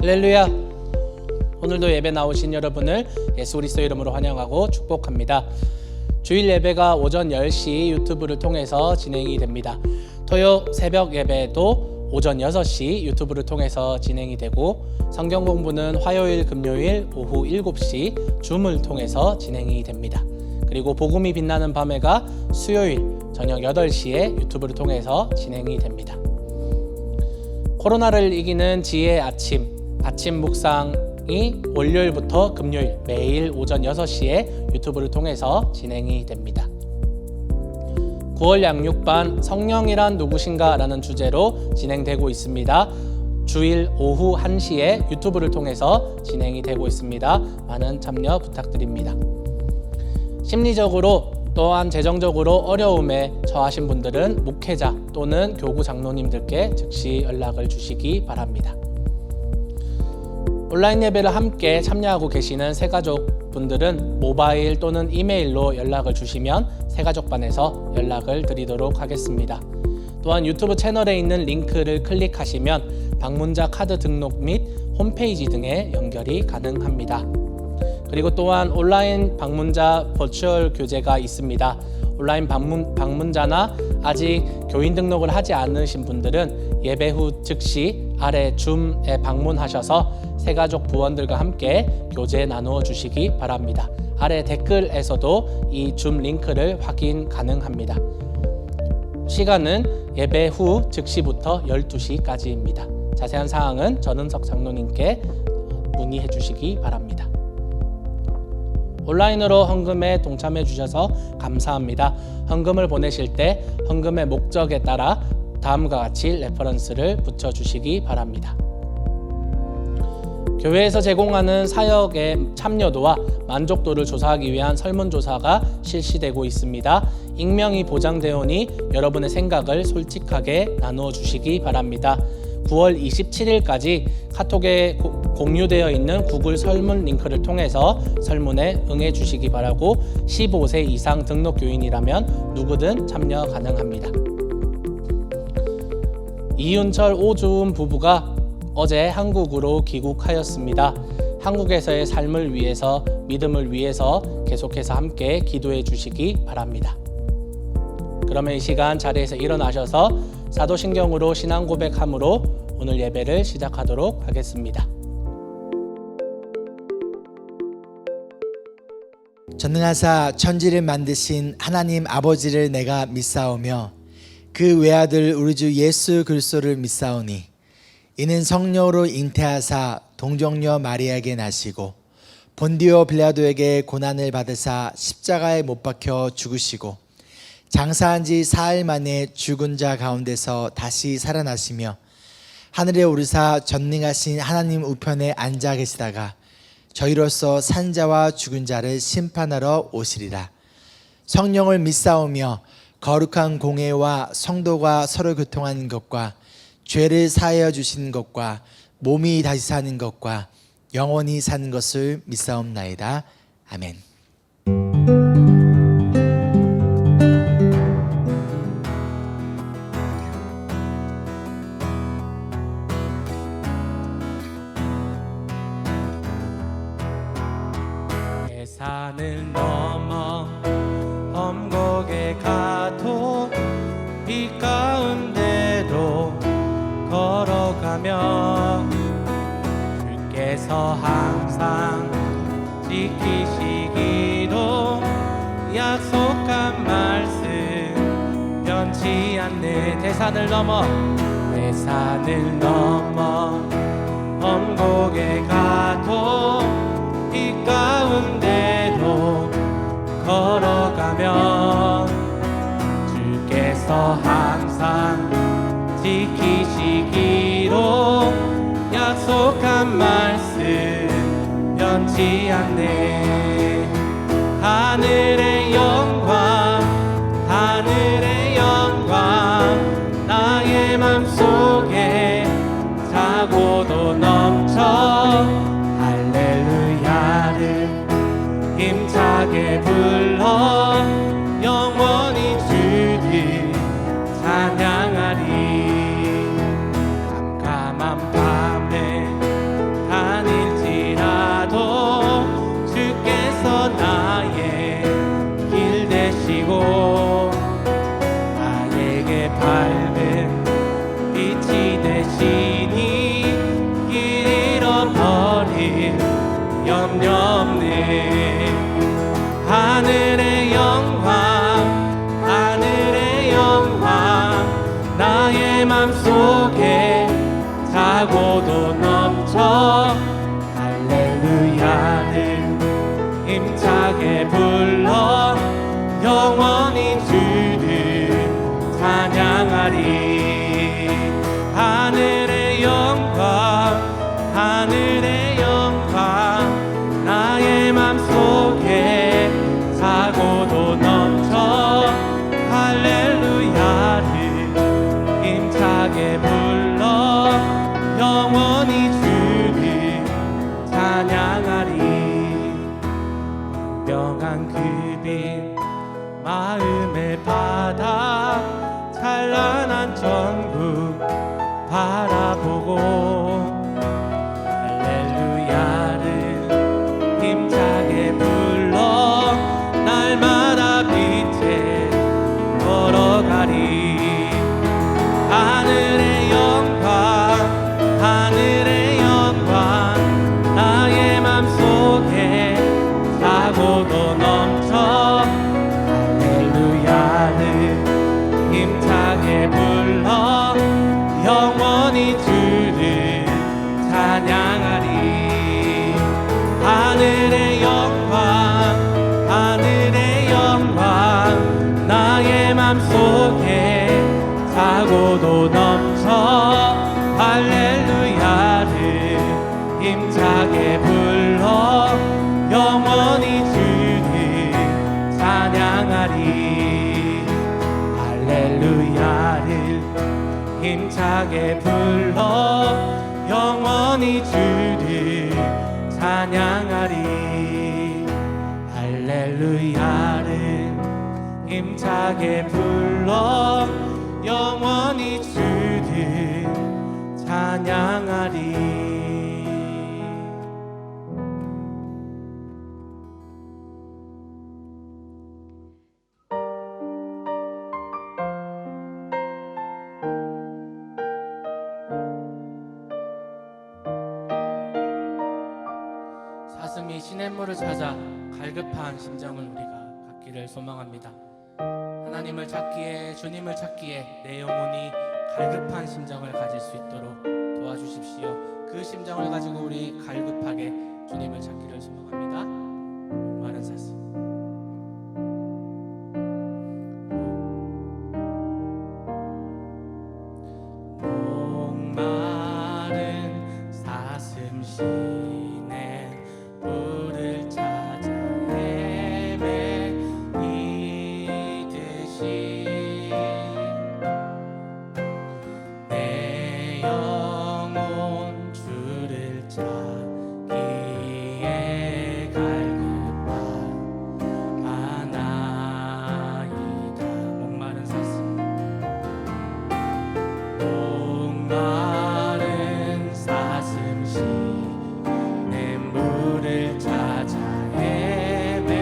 할렐루야. 오늘도 예배 나오신 여러분을 예수 그리스도 이름으로 환영하고 축복합니다. 주일 예배가 오전 10시 유튜브를 통해서 진행이 됩니다. 토요 새벽 예배도 오전 6시 유튜브를 통해서 진행이 되고, 성경 공부는 화요일 금요일 오후 7시 줌을 통해서 진행이 됩니다. 그리고 복음이 빛나는 밤에가 수요일 저녁 8시에 유튜브를 통해서 진행이 됩니다. 코로나를 이기는 지혜의 아침 묵상이 월요일부터 금요일 매일 오전 6시에 유튜브를 통해서 진행이 됩니다. 9월 양육반 성령이란 누구신가 라는 주제로 진행되고 있습니다. 주일 오후 1시에 유튜브를 통해서 진행이 되고 있습니다. 많은 참여 부탁드립니다. 심리적으로 또한 재정적으로 어려움에 처하신 분들은 목회자 또는 교구 장로님들께 즉시 연락을 주시기 바랍니다. 온라인 예배를 함께 참여하고 계시는 새가족 분들은 모바일 또는 이메일로 연락을 주시면 새가족반에서 연락을 드리도록 하겠습니다. 또한 유튜브 채널에 있는 링크를 클릭하시면 방문자 카드 등록 및 홈페이지 등에 연결이 가능합니다. 그리고 또한 온라인 방문자 버추얼 교재가 있습니다. 온라인 방문자나 아직 교인 등록을 하지 않으신 분들은 예배 후 즉시 아래 줌에 방문하셔서 새가족 부원들과 함께 교재 나누어 주시기 바랍니다. 아래 댓글에서도 이 줌 링크를 확인 가능합니다. 시간은 예배 후 즉시부터 12시까지입니다. 자세한 사항은 전은석 장로님께 문의해 주시기 바랍니다. 온라인으로 헌금에 동참해 주셔서 감사합니다. 헌금을 보내실 때 헌금의 목적에 따라 다음과 같이 레퍼런스를 붙여주시기 바랍니다. 교회에서 제공하는 사역의 참여도와 만족도를 조사하기 위한 설문조사가 실시되고 있습니다. 익명이 보장되오니 여러분의 생각을 솔직하게 나누어 주시기 바랍니다. 9월 27일까지 카톡에 공유되어 있는 구글 설문 링크를 통해서 설문에 응해 주시기 바라고, 15세 이상 등록 교인이라면 누구든 참여 가능합니다. 이윤철 오주은 부부가 어제 한국으로 귀국하였습니다. 한국에서의 삶을 위해서, 믿음을 위해서 계속해서 함께 기도해 주시기 바랍니다. 그러면 이 시간 자리에서 일어나셔서 사도신경으로 신앙 고백함으로 오늘 예배를 시작하도록 하겠습니다. 전능하사 천지를 만드신 하나님 아버지를 내가 믿사오며 그 외아들 우리 주 예수 그리스도를 믿사오니, 이는 성령으로 잉태하사 동정녀 마리아에게 나시고 본디오 빌라도에게 고난을 받으사 십자가에 못 박혀 죽으시고 장사한 지 사흘 만에 죽은 자 가운데서 다시 살아나시며 하늘에 오르사 전능하신 하나님 우편에 앉아 계시다가 저희로서 산 자와 죽은 자를 심판하러 오시리라. 성령을 믿사오며 거룩한 공회와 성도가 서로 교통하는 것과 죄를 사하여 주시는 것과 몸이 다시 사는 것과 영원히 사는 것을 믿사옵나이다. 아멘. 산을 넘어 험곡에 가도 빛 가운데로 걸어가며 주께서 항상 지키시기로 약속한 말씀 변치 않네. 대산을 넘어 험곡에 가도 빛 가운데로 걸어가면 주께서 항상 지키시기로 약속한 말씀 변치 않네. 하늘의 영광 나의 맘속에 자고도 넘쳐 할렐루야를 힘차게 불러 영원히 주를 찬양하리. 캄캄한 밤에 찬양하리. 하늘의 영광, 하늘의 영광, 나의 맘속에 사고도 넘쳐 할렐루야를 힘차게 불러 영원히 주를 찬양하리. 명한 그빈 마음의 바다, 찬란한 천국 바라보고 할렐루야를 힘차게 불러 날마다 빛에 걸어가리. 하늘의 영광, 하늘의 영광, 나의 맘속에 사고도 넘쳐 할렐루야를 힘차게 불러 영원히 주를 찬양하리. 하늘의 영광, 하늘의 영광, 나의 맘속에 사고도 넘쳐 할렐루야를 힘차게 불러 영원히 주를 찬양하리. 할렐루야를 힘차게 불러 영원히 주를 찬양하리. 할렐루야를 힘차게 불러 영원히 주를 찬양하리. 사슴이 시냇물을 찾아 갈급한 심정을 우리가 갖기를 소망합니다. 하나님을 찾기에, 주님을 찾기에 내 영혼이 갈급한 심정을 가질 수 있도록 도와주십시오. 그 심정을 가지고 우리 갈급하게 주님을 찾기를 소망합니다. 목마른 사슴. 목마른 사슴 시내 물을 찾아 헤매이듯이 내 영혼 주를 찾기에 갈급하나이다. 목마른 사슴, 목마른 사슴 시내 물을 찾아 헤매이듯이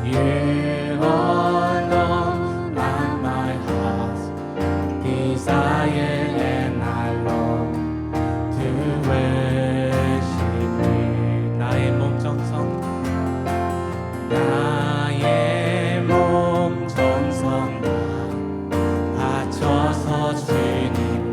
You alone are my heart's desire, and I long to worship you. 나의 몸 정성, 나의 몸 정성 바쳐서 주님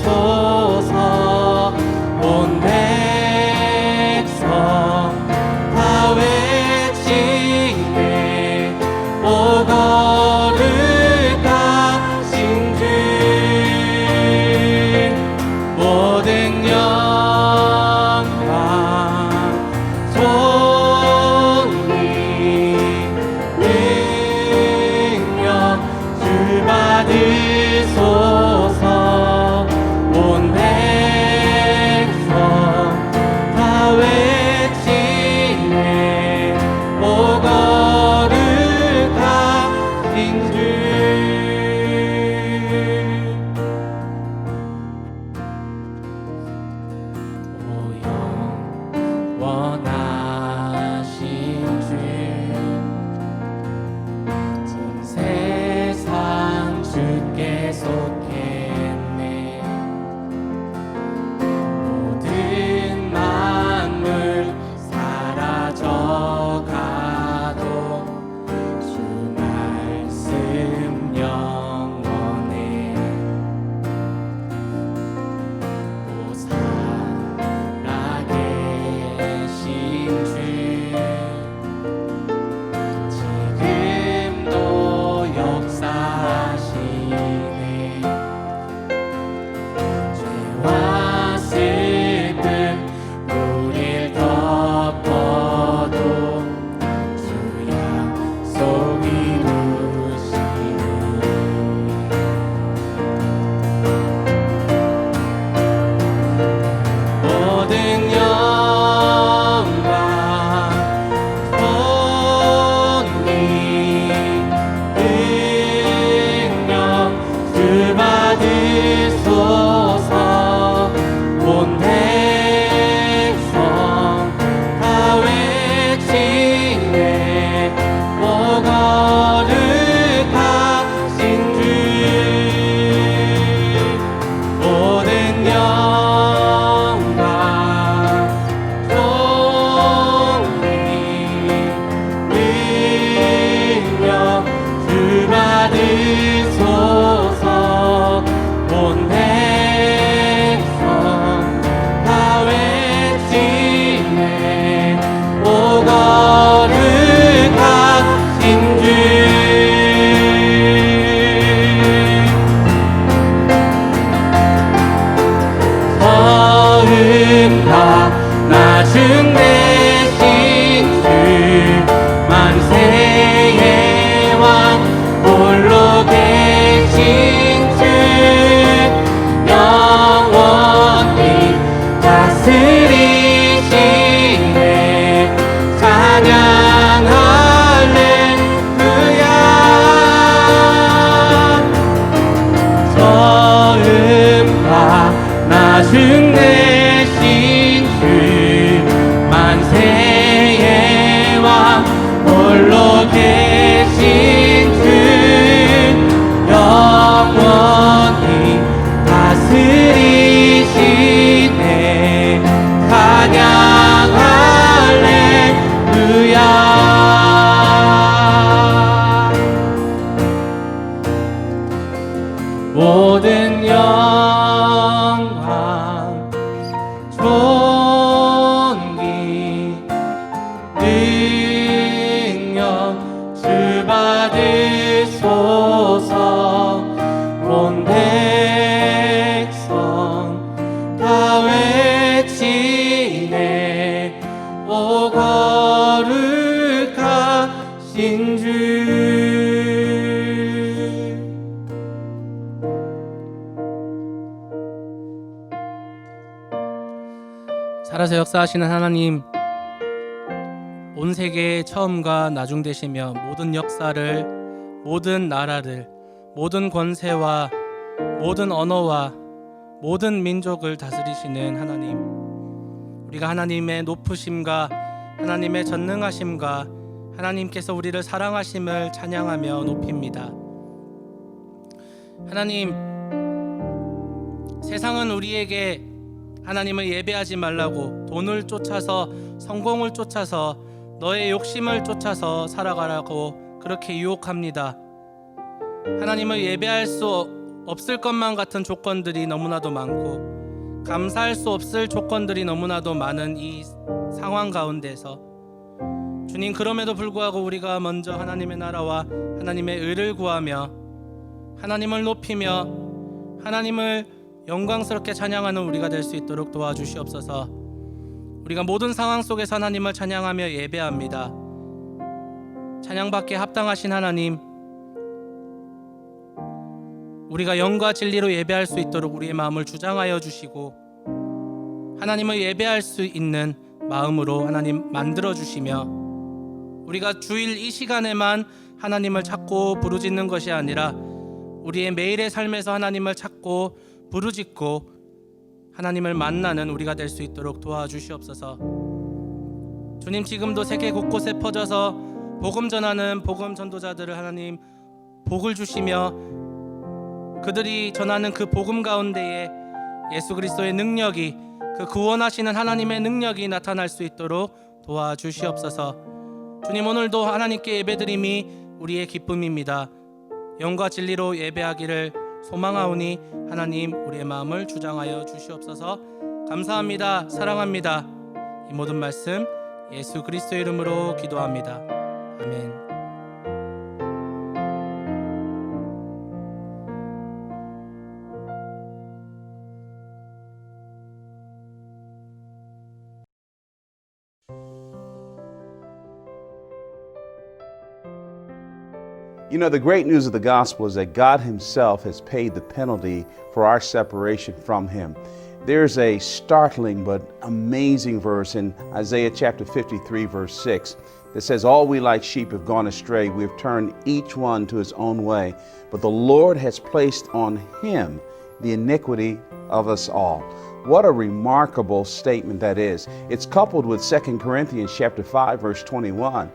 받으소서. 온 내 나중 대신 주 만세의 왕 홀로 계신 주 영원히 다스리시네 찬양 할렐루야 처음과 나중 대신 주 만세의 왕 홀로 계신 주 영원히 다스리시네 찬양 할렐루야 모든 영광 존귀 능력 주 받으소서 온 백성 다 외치네 오 거룩하신 주 살아서 역사하시는 하나님 온 세계의 처음과 나중 되시며 모든 역사를 모든 나라를 모든 권세와 모든 언어와 모든 민족을 다스리시는 하나님 우리가 하나님의 높으심과 하나님의 전능하심과 하나님께서 우리를 사랑하심을 찬양하며 높입니다. 하나님 세상은 우리에게 하나님을 예배하지 말라고 돈을 쫓아서 성공을 쫓아서 너의 욕심을 쫓아서 살아가라고 그렇게 유혹합니다. 하나님을 예배할 수 없을 것만 같은 조건들이 너무나도 많고 감사할 수 없을 조건들이 너무나도 많은 이 상황 가운데서 주님 그럼에도 불구하고 우리가 먼저 하나님의 나라와 하나님의 의를 구하며 하나님을 높이며 하나님을 영광스럽게 찬양하는 우리가 될 수 있도록 도와주시옵소서. 우리가 모든 상황 속에서 하나님을 찬양하며 예배합니다. 찬양받기에 합당하신 하나님 우리가 영과 진리로 예배할 수 있도록 우리의 마음을 주장하여 주시고 하나님을 예배할 수 있는 마음으로 하나님 만들어 주시며 우리가 주일 이 시간에만 하나님을 찾고 부르짖는 것이 아니라 우리의 매일의 삶에서 하나님을 찾고 부르짖고 하나님을 만나는 우리가 될 수 있도록 도와주시옵소서. 주님 지금도 세계 곳곳에 퍼져서 복음 전하는 복음 전도자들을 하나님 복을 주시며 그들이 전하는 그 복음 가운데에 예수 그리스도의 능력이 그 구원하시는 하나님의 능력이 나타날 수 있도록 도와주시옵소서. 주님 오늘도 하나님께 예배드림이 우리의 기쁨입니다. 영과 진리로 예배하기를 소망하오니 하나님 우리의 마음을 주장하여 주시옵소서. 감사합니다. 사랑합니다. 이 모든 말씀 예수 그리스도의 이름으로 기도합니다. 아멘. You know, the great news of the gospel is that God himself has paid the penalty for our separation from him. There's a startling but amazing verse in Isaiah chapter 53, verse 6 that says, "All we like sheep have gone astray. We have turned each one to his own way. But the Lord has placed on him the iniquity of us all." What a remarkable statement that is. It's coupled with 2 Corinthians chapter 5, verse 21.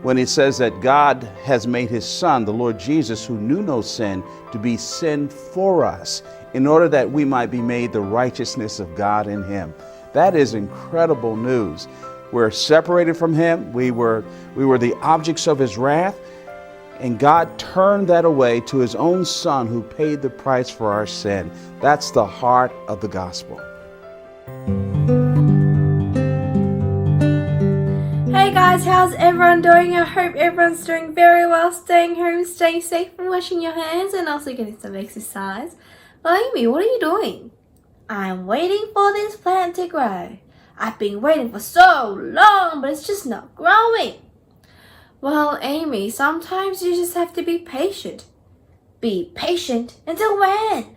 When it says that God has made his son, the Lord Jesus, who knew no sin, to be sin for us, in order that we might be made the righteousness of God in him. That is incredible news. We're separated from him. We were the objects of his wrath, and God turned that away to his own son who paid the price for our sin. That's the heart of the gospel. Hey guys, how's everyone doing? I hope everyone's doing very well, staying home, staying safe, and washing your hands, and also getting some exercise. But Amy, what are you doing? I'm waiting for this plant to grow. I've been waiting for so long, but it's just not growing. Well, Amy, sometimes you just have to be patient. Be patient until when?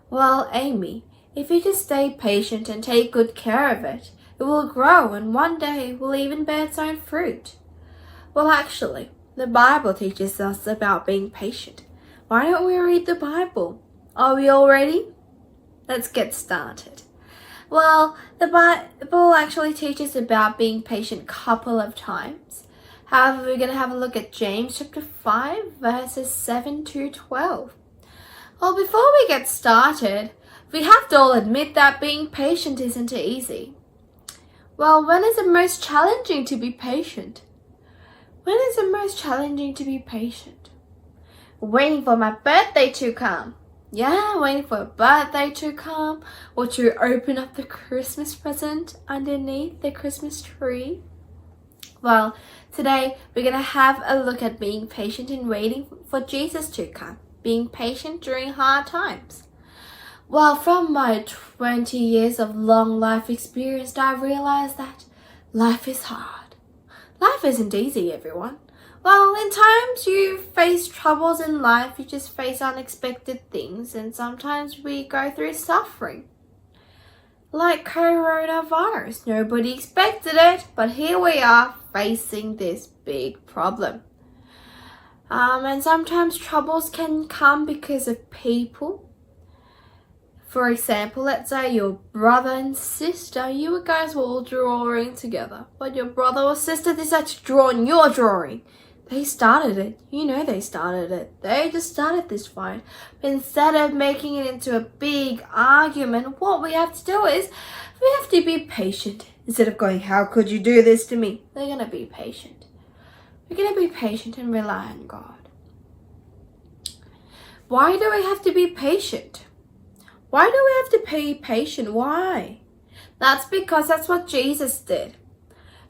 Well, Amy, if you just stay patient and take good care of it, it will grow and one day will even bear its own fruit. Well, actually, the Bible teaches us about being patient. Why don't we read the Bible? Are we all ready? Let's get started. Well, the Bible actually teaches about being patient a couple of times. However, we're going to have a look at James chapter 5, verses 7 to 12. Well, before we get started, we have to all admit that being patient isn't easy. Well, when is it most challenging to be patient? When is it most challenging to be patient? Waiting for my birthday to come. Yeah, waiting for a birthday to come, or to open up the Christmas present underneath the Christmas tree. Well, today we're going to have a look at being patient and waiting for Jesus to come. Being patient during hard times. Well, from my 20 years of long life experience, I realized that life is hard. Life isn't easy, everyone. Well, in times you face troubles in life, you just face unexpected things, and sometimes we go through suffering. Like coronavirus, nobody expected it, but here we are facing this big problem. And sometimes troubles can come because of people. For example, let's say your brother and sister, you guys were all drawing together, but your brother or sister decided to draw on your drawing. They started it. You know they started it. They just started this fight. But instead of making it into a big argument, what we have to do is we have to be patient. Instead of going, how could you do this to me? They're going to be patient. We're going to be patient and rely on God. Why do we have to be patient? Why do we have to be patient? Why? That's because that's what Jesus did.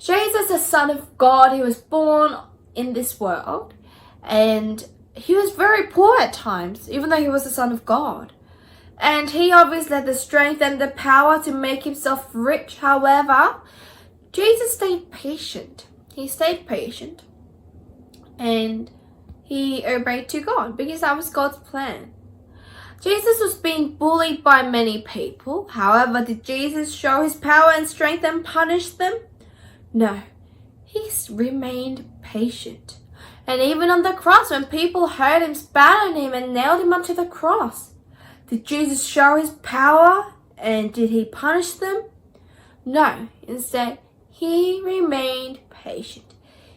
Jesus, the Son of God, he was born in this world, and he was very poor at times, even though he was the Son of God. And he obviously had the strength and the power to make himself rich. However, Jesus stayed patient. He stayed patient, and he obeyed to God because that was God's plan. Jesus was being bullied by many people. However, did Jesus show his power and strength and punish them? No. He remained patient. And even on the cross, when people heard him, spat on him, and nailed him onto the cross, did Jesus show his power and did he punish them? No. Instead, he remained patient.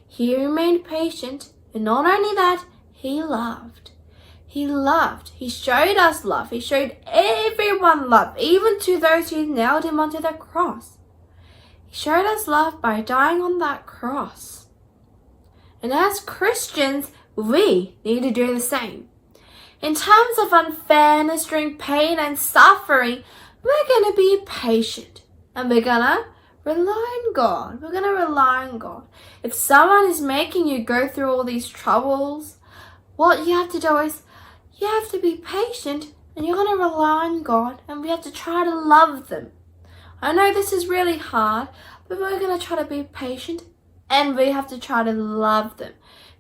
He remained patient, and not only that, he loved. He loved. He showed us love. He showed everyone love, even to those who nailed him onto the cross. He showed us love by dying on that cross. And as Christians, we need to do the same. In times of unfairness, during pain and suffering, we're going to be patient. And we're going to rely on God. We're going to rely on God. If someone is making you go through all these troubles, what you have to do is you have to be patient, and you're going to rely on God, and we have to try to love them. I know this is really hard, but we're going to try to be patient, and we have to try to love them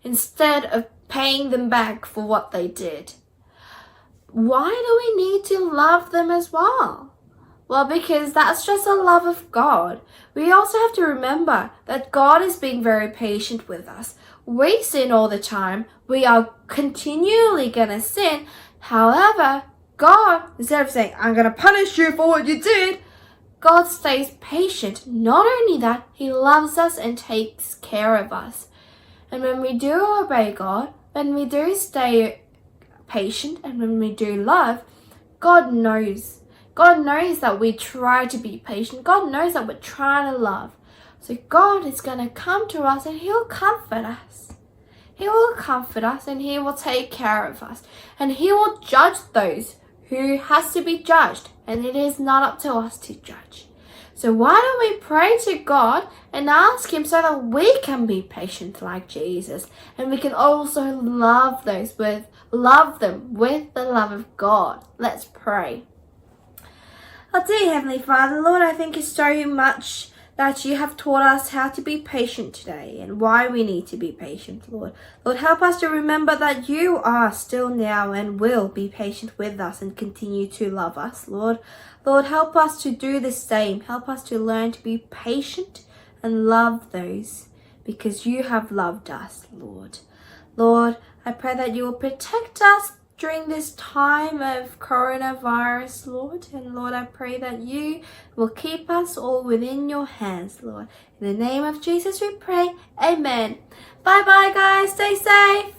instead of paying them back for what they did. Why do we need to love them as well? Well, because that's just a love of God. We also have to remember that God is being very patient with us. We sin all the time. We are continually going to sin. However, God, instead of saying, I'm going to punish you for what you did, God stays patient. Not only that, he loves us and takes care of us. And when we do obey God, when we do stay patient, and when we do love, God knows. God knows that we try to be patient. God knows that we're trying to love. So God is going to come to us and he'll comfort us. He will comfort us and he will take care of us. And he will judge those who has to be judged. And it is not up to us to judge. So why don't we pray to God and ask him so that we can be patient like Jesus. And we can also love them with the love of God. Let's pray. Oh, dear Heavenly Father, Lord, I thank you so much that you have taught us how to be patient today and why we need to be patient, Lord. Lord, help us to remember that you are still now and will be patient with us and continue to love us, Lord. Lord, help us to do the same. Help us to learn to be patient and love those because you have loved us, Lord. Lord, I pray that you will protect us during this time of coronavirus, Lord. And Lord, I pray that you will keep us all within your hands, Lord. In the name of Jesus we pray. Amen. Bye bye, guys. Stay safe.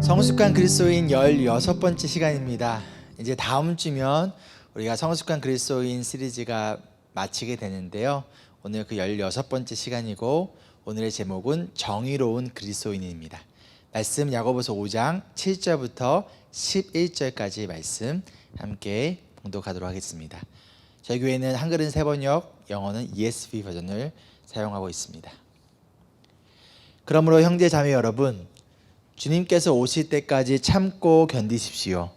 성숙한 그리스도인 16번째 시간입니다. 이제 다음 주면 우리가 성숙한 그리스도인 시리즈가 마치게 되는데요. 오늘 그 16번째 시간이고 오늘의 제목은 정의로운 그리스도인입니다. 말씀 야고보서 5장 7절부터 11절까지 말씀 함께 봉독하도록 하겠습니다. 저희 교회는 한글은 세번역, 영어는 ESV 버전을 사용하고 있습니다. 그러므로 형제 자매 여러분, 주님께서 오실 때까지 참고 견디십시오.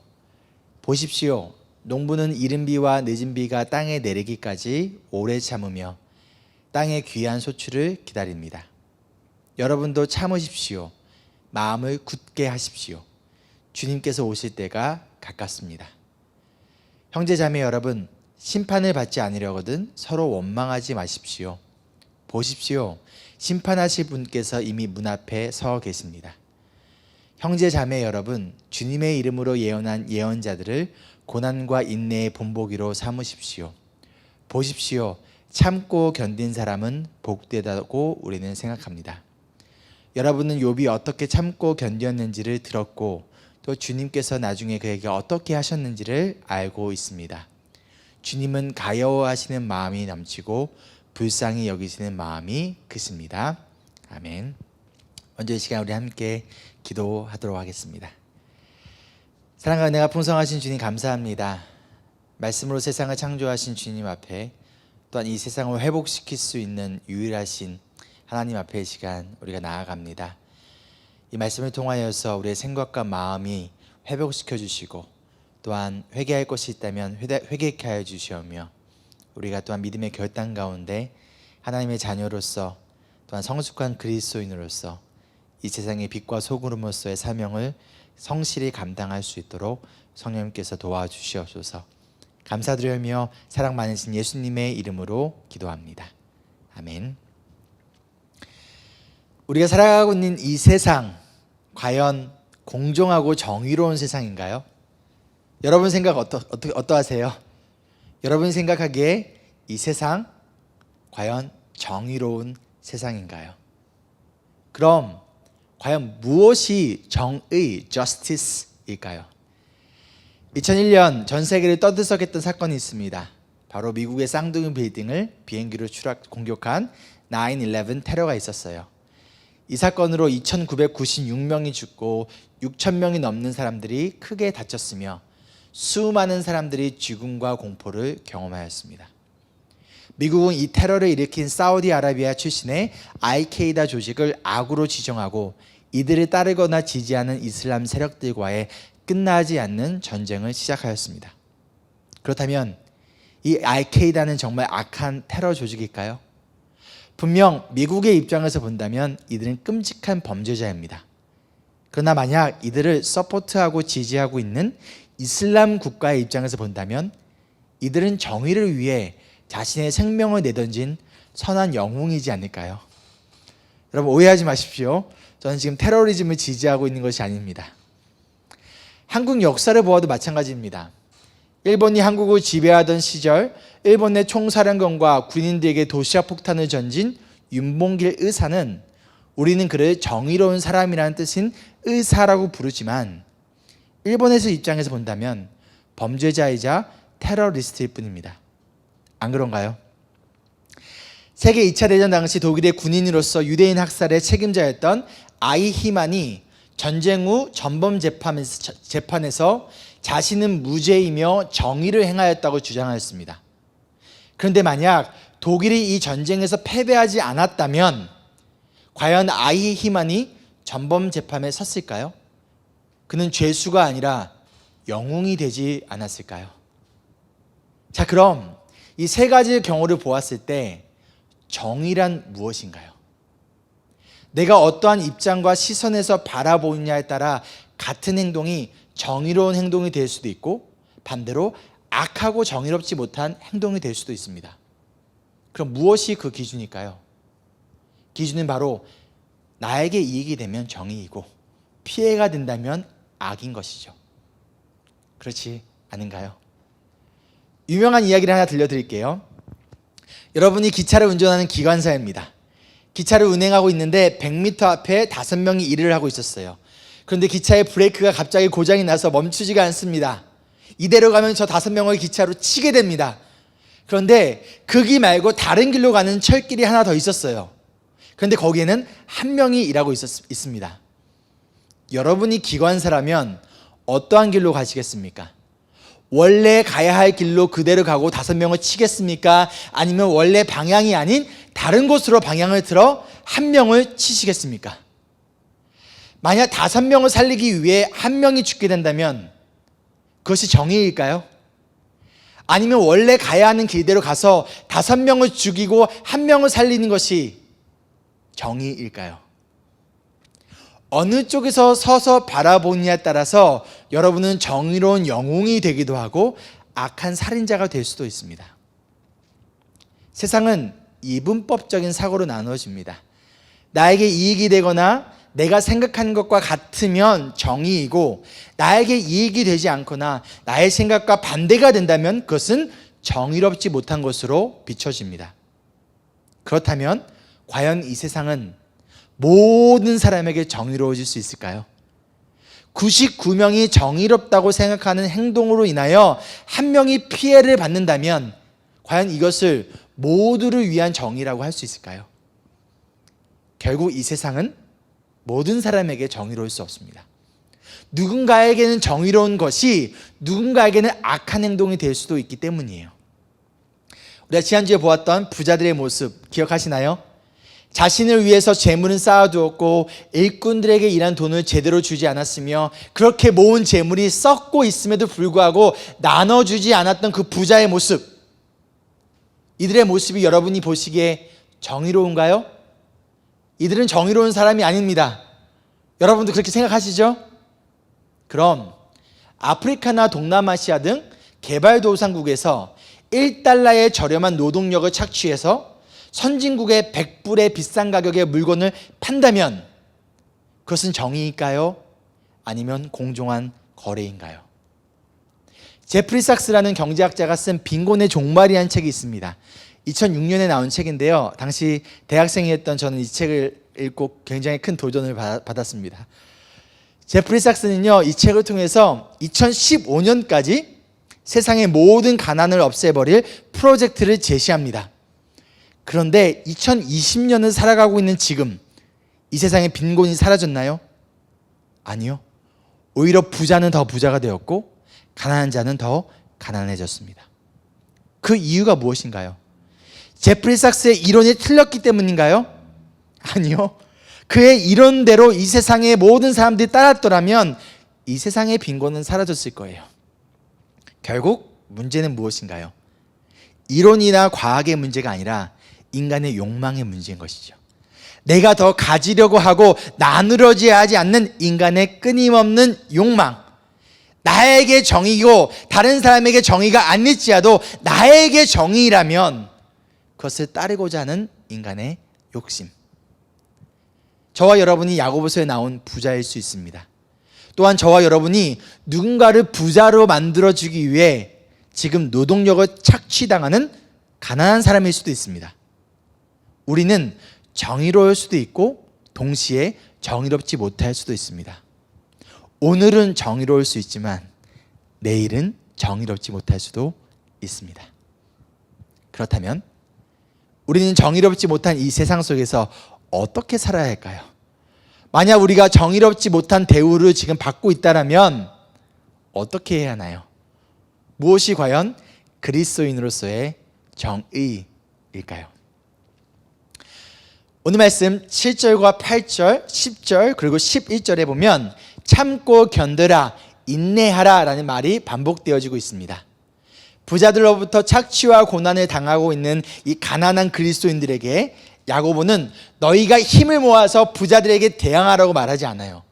보십시오. 농부는 이른 비와 늦은 비가 땅에 내리기까지 오래 참으며 땅의 귀한 소출을 기다립니다. 여러분도 참으십시오. 마음을 굳게 하십시오. 주님께서 오실 때가 가깝습니다. 형제 자매 여러분, 심판을 받지 않으려거든 서로 원망하지 마십시오. 보십시오. 심판하실 분께서 이미 문 앞에 서 계십니다. 형제 자매 여러분, 주님의 이름으로 예언한 예언자들을 고난과 인내의 본보기로 삼으십시오. 보십시오. 참고 견딘 사람은 복되다고 우리는 생각합니다. 여러분은 욥이 어떻게 참고 견뎠는지를 들었고 또 주님께서 나중에 그에게 어떻게 하셨는지를 알고 있습니다. 주님은 가여워하시는 마음이 넘치고 불쌍히 여기시는 마음이 크십니다. 아멘. 먼저 이 시간 우리 함께 기도하도록 하겠습니다. 사랑과 은혜가 풍성하신 주님 감사합니다. 말씀으로 세상을 창조하신 주님 앞에 또한 이 세상을 회복시킬 수 있는 유일하신 하나님 앞에 이 시간 우리가 나아갑니다. 이 말씀을 통하여서 우리의 생각과 마음이 회복시켜 주시고 또한 회개할 것이 있다면 회개케 하여 주시오며 우리가 또한 믿음의 결단 가운데 하나님의 자녀로서 또한 성숙한 그리스도인으로서 이 세상의 빛과 소금으로서의 사명을 성실히 감당할 수 있도록 성령님께서 도와주시옵소서. 감사드리며 사랑 많으신 예수님의 이름으로 기도합니다. 아멘. 우리가 살아가고 있는 이 세상 과연 공정하고 정의로운 세상인가요? 여러분 생각 어떠하세요? 여러분이 생각하기에 이 세상 과연 정의로운 세상인가요? 그럼 과연 무엇이 정의, justice일까요? 2001년 전 세계를 떠들썩했던 사건이 있습니다. 바로 미국의 쌍둥이 빌딩을 비행기로 공격한 9/11 테러가 있었어요. 이 사건으로 2,996명이 죽고 6,000명이 넘는 사람들이 크게 다쳤으며 수많은 사람들이 죽음과 공포를 경험하였습니다. 미국은 이 테러를 일으킨 사우디아라비아 출신의 알케이다 조직을 악으로 지정하고 이들을 따르거나 지지하는 이슬람 세력들과의 끝나지 않는 전쟁을 시작하였습니다. 그렇다면 이 알케이다는 정말 악한 테러 조직일까요? 분명 미국의 입장에서 본다면 이들은 끔찍한 범죄자입니다. 그러나 만약 이들을 서포트하고 지지하고 있는 이슬람 국가의 입장에서 본다면 이들은 정의를 위해 자신의 생명을 내던진 선한 영웅이지 않을까요? 여러분 오해하지 마십시오. 저는 지금 테러리즘을 지지하고 있는 것이 아닙니다. 한국 역사를 보아도 마찬가지입니다. 일본이 한국을 지배하던 시절 일본의 총사령관과 군인들에게 도시락 폭탄을 던진 윤봉길 의사는 우리는 그를 정의로운 사람이라는 뜻인 의사라고 부르지만 일본에서 입장에서 본다면 범죄자이자 테러리스트일 뿐입니다. 안 그런가요? 세계 2차 대전 당시 독일의 군인으로서 유대인 학살의 책임자였던 아이히만이 전쟁 후 전범 재판에서 자신은 무죄이며 정의를 행하였다고 주장하였습니다. 그런데 만약 독일이 이 전쟁에서 패배하지 않았다면 과연 아이히만이 전범 재판에 섰을까요? 그는 죄수가 아니라 영웅이 되지 않았을까요? 자, 그럼 이 세 가지 경우를 보았을 때 정의란 무엇인가요? 내가 어떠한 입장과 시선에서 바라보느냐에 따라 같은 행동이 정의로운 행동이 될 수도 있고 반대로 악하고 정의롭지 못한 행동이 될 수도 있습니다. 그럼 무엇이 그 기준일까요? 기준은 바로 나에게 이익이 되면 정의이고 피해가 된다면 악인 것이죠. 그렇지 않은가요? 유명한 이야기를 하나 들려드릴게요. 여러분이 기차를 운전하는 기관사입니다. 기차를 운행하고 있는데 100m 앞에 5명이 일을 하고 있었어요. 그런데 기차의 브레이크가 갑자기 고장이 나서 멈추지가 않습니다. 이대로 가면 저 5명을 기차로 치게 됩니다. 그런데 그 길 말고 다른 길로 가는 철길이 하나 더 있었어요. 그런데 거기에는 한 명이 일하고 있습니다. 여러분이 기관사라면 어떠한 길로 가시겠습니까? 원래 가야 할 길로 그대로 가고 5명을 치겠습니까? 아니면 원래 방향이 아닌 다른 곳으로 방향을 틀어 한 명을 치시겠습니까? 만약 5명을 살리기 위해 한 명이 죽게 된다면 그것이 정의일까요? 아니면 원래 가야 하는 길대로 가서 5명을 죽이고 한 명을 살리는 것이 정의일까요? 어느 쪽에서 서서 바라보느냐에 따라서 여러분은 정의로운 영웅이 되기도 하고 악한 살인자가 될 수도 있습니다. 세상은 이분법적인 사고로 나누어집니다. 나에게 이익이 되거나 내가 생각하는 것과 같으면 정의이고 나에게 이익이 되지 않거나 나의 생각과 반대가 된다면 그것은 정의롭지 못한 것으로 비춰집니다. 그렇다면 과연 이 세상은 모든 사람에게 정의로워질 수 있을까요? 99명이 정의롭다고 생각하는 행동으로 인하여 한 명이 피해를 받는다면 과연 이것을 모두를 위한 정의라고 할 수 있을까요? 결국 이 세상은 모든 사람에게 정의로울 수 없습니다. 누군가에게는 정의로운 것이 누군가에게는 악한 행동이 될 수도 있기 때문이에요. 우리가 지난주에 보았던 부자들의 모습 기억하시나요? 자신을 위해서 재물은 쌓아두었고 일꾼들에게 일한 돈을 제대로 주지 않았으며 그렇게 모은 재물이 썩고 있음에도 불구하고 나눠주지 않았던 그 부자의 모습, 이들의 모습이 여러분이 보시기에 정의로운가요? 이들은 정의로운 사람이 아닙니다. 여러분도 그렇게 생각하시죠? 그럼 아프리카나 동남아시아 등 개발도상국에서 1달러의 저렴한 노동력을 착취해서 선진국의 100불의 비싼 가격의 물건을 판다면 그것은 정의일까요? 아니면 공정한 거래인가요? 제프리 삭스라는 경제학자가 쓴 빈곤의 종말이라는 책이 있습니다. 2006년에 나온 책인데요. 당시 대학생이었던 저는 이 책을 읽고 굉장히 큰 도전을 받았습니다. 제프리 삭스는요, 이 책을 통해서 2015년까지 세상의 모든 가난을 없애버릴 프로젝트를 제시합니다. 그런데 2020년을 살아가고 있는 지금 이 세상의 빈곤이 사라졌나요? 아니요. 오히려 부자는 더 부자가 되었고 가난한 자는 더 가난해졌습니다. 그 이유가 무엇인가요? 제프리 삭스의 이론이 틀렸기 때문인가요? 아니요. 그의 이론대로 이 세상의 모든 사람들이 따랐더라면 이 세상의 빈곤은 사라졌을 거예요. 결국 문제는 무엇인가요? 이론이나 과학의 문제가 아니라 인간의 욕망의 문제인 것이죠. 내가 더 가지려고 하고 나누려지 하지 않는 인간의 끊임없는 욕망. 나에게 정의고 다른 사람에게 정의가 아닐지라도 나에게 정의라면 그것을 따르고자 하는 인간의 욕심. 저와 여러분이 야고보서에 나온 부자일 수 있습니다. 또한 저와 여러분이 누군가를 부자로 만들어주기 위해 지금 노동력을 착취당하는 가난한 사람일 수도 있습니다. 우리는 정의로울 수도 있고 동시에 정의롭지 못할 수도 있습니다. 오늘은 정의로울 수 있지만 내일은 정의롭지 못할 수도 있습니다. 그렇다면 우리는 정의롭지 못한 이 세상 속에서 어떻게 살아야 할까요? 만약 우리가 정의롭지 못한 대우를 지금 받고 있다면 어떻게 해야 하나요? 무엇이 과연 그리스도인으로서의 정의일까요? 오늘 말씀 7절과 8절, 10절 그리고 11절에 보면 참고 견뎌라 인내하라라는 말이 반복되어지고 있습니다. 부자들로부터 착취와 고난을 당하고 있는 이 가난한 그리스도인들에게 야고보는 너희가 힘을 모아서 부자들에게 대항하라고 말하지 않아요.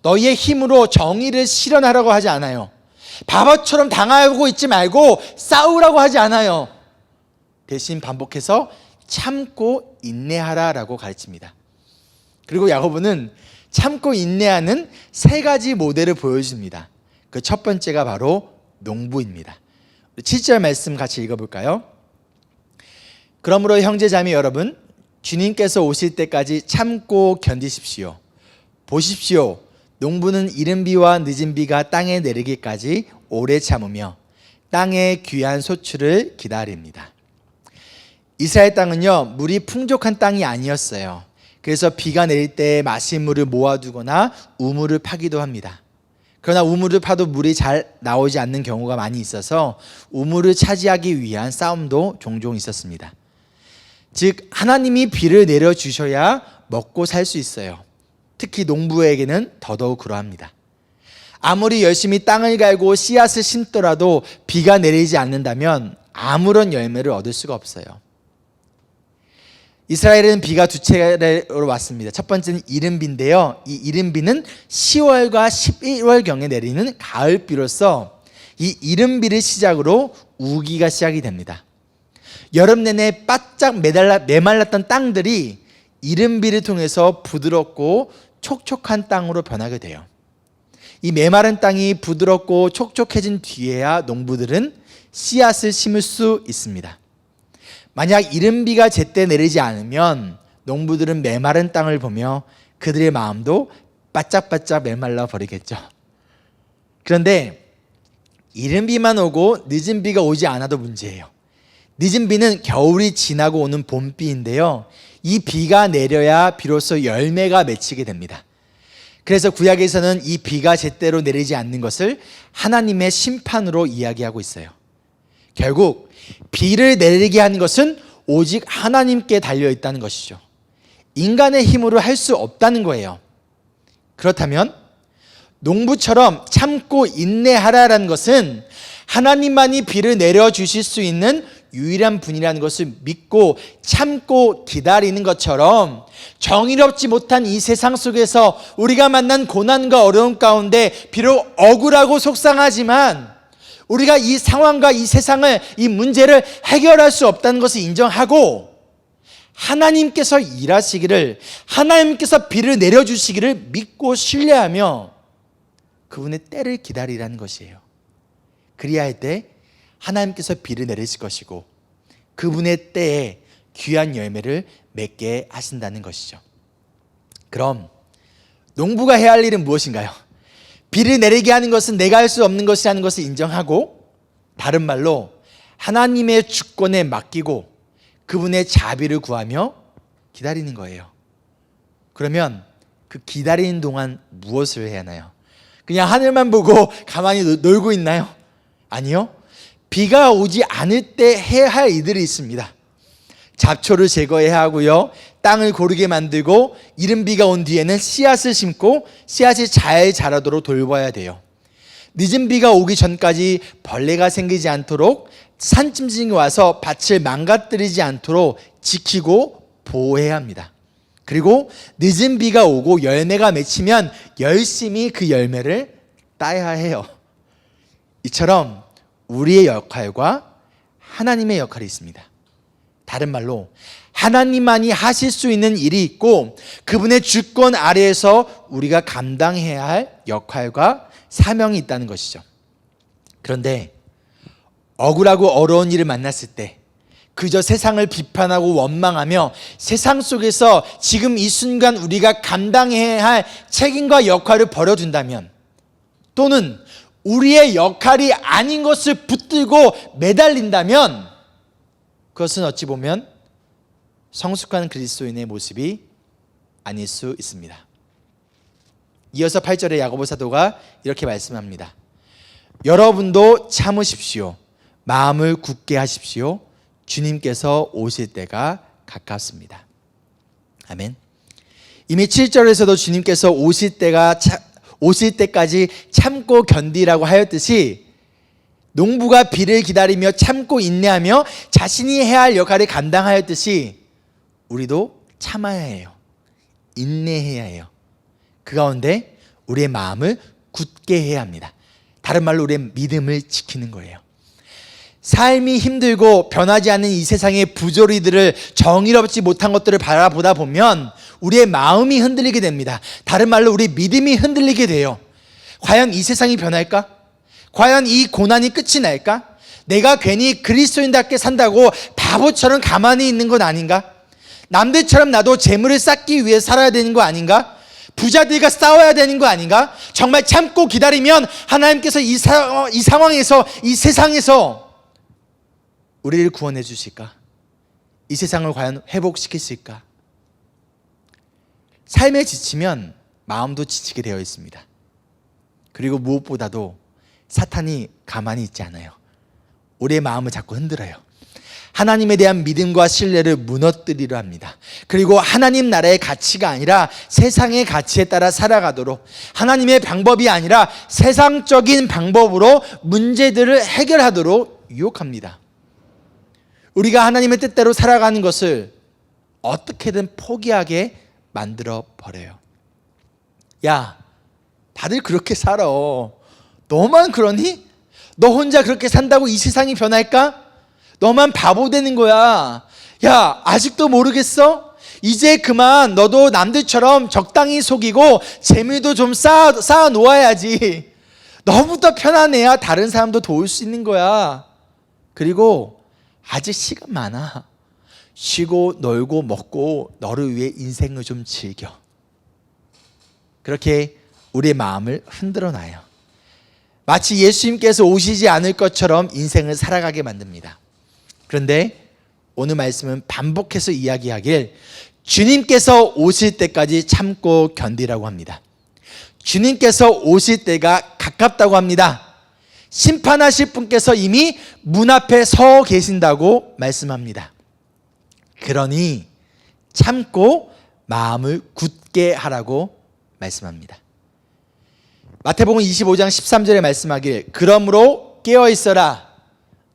너희의 힘으로 정의를 실현하라고 하지 않아요. 바보처럼 당하고 있지 말고 싸우라고 하지 않아요. 대신 반복해서 참고 인내하라라고 가르칩니다. 그리고 야고보는 참고 인내하는 세 가지 모델을 보여줍니다. 그 첫 번째가 바로 농부입니다. 7절 말씀 같이 읽어볼까요? 그러므로 형제자매 여러분, 주님께서 오실 때까지 참고 견디십시오. 보십시오. 농부는 이른 비와 늦은 비가 땅에 내리기까지 오래 참으며 땅의 귀한 소출을 기다립니다. 이스라엘 땅은요, 물이 풍족한 땅이 아니었어요. 그래서 비가 내릴 때 마실 물을 모아두거나 우물을 파기도 합니다. 그러나 우물을 파도 물이 잘 나오지 않는 경우가 많이 있어서 우물을 차지하기 위한 싸움도 종종 있었습니다. 즉 하나님이 비를 내려주셔야 먹고 살 수 있어요. 특히 농부에게는 더더욱 그러합니다. 아무리 열심히 땅을 갈고 씨앗을 심더라도 비가 내리지 않는다면 아무런 열매를 얻을 수가 없어요. 이스라엘은 비가 두 차례로 왔습니다. 첫 번째는 이른비인데요. 이 이른비는 10월과 11월경에 내리는 가을비로서 이 이른비를 시작으로 우기가 시작이 됩니다. 여름 내내 바짝 메말랐던 땅들이 이른비를 통해서 부드럽고 촉촉한 땅으로 변하게 돼요. 이 메마른 땅이 부드럽고 촉촉해진 뒤에야 농부들은 씨앗을 심을 수 있습니다. 만약 이른비가 제때 내리지 않으면 농부들은 메마른 땅을 보며 그들의 마음도 바짝바짝 메말라 버리겠죠. 그런데 이른비만 오고 늦은 비가 오지 않아도 문제예요. 늦은 비는 겨울이 지나고 오는 봄비인데요. 이 비가 내려야 비로소 열매가 맺히게 됩니다. 그래서 구약에서는 이 비가 제때로 내리지 않는 것을 하나님의 심판으로 이야기하고 있어요. 결국 비를 내리게 하는 것은 오직 하나님께 달려있다는 것이죠. 인간의 힘으로 할 수 없다는 거예요. 그렇다면 농부처럼 참고 인내하라라는 것은 하나님만이 비를 내려주실 수 있는 유일한 분이라는 것을 믿고 참고 기다리는 것처럼 정의롭지 못한 이 세상 속에서 우리가 만난 고난과 어려움 가운데 비록 억울하고 속상하지만 우리가 이 상황과 이 세상을, 이 문제를 해결할 수 없다는 것을 인정하고 하나님께서 일하시기를, 하나님께서 비를 내려주시기를 믿고 신뢰하며 그분의 때를 기다리라는 것이에요. 그리할 때 하나님께서 비를 내리실 것이고 그분의 때에 귀한 열매를 맺게 하신다는 것이죠. 그럼 농부가 해야 할 일은 무엇인가요? 비를 내리게 하는 것은 내가 할 수 없는 것이라는 것을 인정하고, 다른 말로 하나님의 주권에 맡기고 그분의 자비를 구하며 기다리는 거예요. 그러면 그 기다리는 동안 무엇을 해야 하나요? 그냥 하늘만 보고 가만히 놀고 있나요? 아니요. 비가 오지 않을 때 해야 할 일들이 있습니다. 잡초를 제거해야 하고요. 땅을 고르게 만들고 이른 비가 온 뒤에는 씨앗을 심고 씨앗이 잘 자라도록 돌봐야 돼요. 늦은 비가 오기 전까지 벌레가 생기지 않도록 산짐승이 와서 밭을 망가뜨리지 않도록 지키고 보호해야 합니다. 그리고 늦은 비가 오고 열매가 맺히면 열심히 그 열매를 따야 해요. 이처럼 우리의 역할과 하나님의 역할이 있습니다. 다른 말로 하나님만이 하실 수 있는 일이 있고 그분의 주권 아래에서 우리가 감당해야 할 역할과 사명이 있다는 것이죠. 그런데 억울하고 어려운 일을 만났을 때 그저 세상을 비판하고 원망하며 세상 속에서 지금 이 순간 우리가 감당해야 할 책임과 역할을 버려둔다면, 또는 우리의 역할이 아닌 것을 붙들고 매달린다면, 그것은 어찌 보면 성숙한 그리스도인의 모습이 아닐 수 있습니다. 이어서 8절에 야고보 사도가 이렇게 말씀합니다. 여러분도 참으십시오. 마음을 굳게 하십시오. 주님께서 오실 때가 가깝습니다. 아멘. 이미 7절에서도 주님께서 오실 때까지 참고 견디라고 하였듯이 농부가 비를 기다리며 참고 인내하며 자신이 해야 할 역할을 감당하였듯이 우리도 참아야 해요. 인내해야 해요. 그 가운데 우리의 마음을 굳게 해야 합니다. 다른 말로 우리의 믿음을 지키는 거예요. 삶이 힘들고 변하지 않는 이 세상의 부조리들을, 정의롭지 못한 것들을 바라보다 보면 우리의 마음이 흔들리게 됩니다. 다른 말로 우리 믿음이 흔들리게 돼요. 과연 이 세상이 변할까? 과연 이 고난이 끝이 날까? 내가 괜히 그리스도인답게 산다고 바보처럼 가만히 있는 건 아닌가? 남들처럼 나도 재물을 쌓기 위해 살아야 되는 거 아닌가? 부자들과 싸워야 되는 거 아닌가? 정말 참고 기다리면 하나님께서 이 상황에서, 이 세상에서 우리를 구원해 주실까? 이 세상을 과연 회복시키실까? 삶에 지치면 마음도 지치게 되어 있습니다. 그리고 무엇보다도 사탄이 가만히 있지 않아요. 우리의 마음을 자꾸 흔들어요. 하나님에 대한 믿음과 신뢰를 무너뜨리려 합니다. 그리고 하나님 나라의 가치가 아니라 세상의 가치에 따라 살아가도록, 하나님의 방법이 아니라 세상적인 방법으로 문제들을 해결하도록 유혹합니다. 우리가 하나님의 뜻대로 살아가는 것을 어떻게든 포기하게 만들어 버려요. 야, 다들 그렇게 살아. 너만 그러니? 너 혼자 그렇게 산다고 이 세상이 변할까? 너만 바보 되는 거야. 야, 아직도 모르겠어? 이제 그만 너도 남들처럼 적당히 속이고 재물도 좀 쌓아 놓아야지. 너부터 편안해야 다른 사람도 도울 수 있는 거야. 그리고 아직 시간 많아. 쉬고 놀고 먹고 너를 위해 인생을 좀 즐겨. 그렇게 우리의 마음을 흔들어 놔요. 마치 예수님께서 오시지 않을 것처럼 인생을 살아가게 만듭니다. 그런데 오늘 말씀은 반복해서 이야기하길 주님께서 오실 때까지 참고 견디라고 합니다. 주님께서 오실 때가 가깝다고 합니다. 심판하실 분께서 이미 문 앞에 서 계신다고 말씀합니다. 그러니 참고 마음을 굳게 하라고 말씀합니다. 마태복음 25장 13절에 말씀하길 그러므로 깨어 있어라.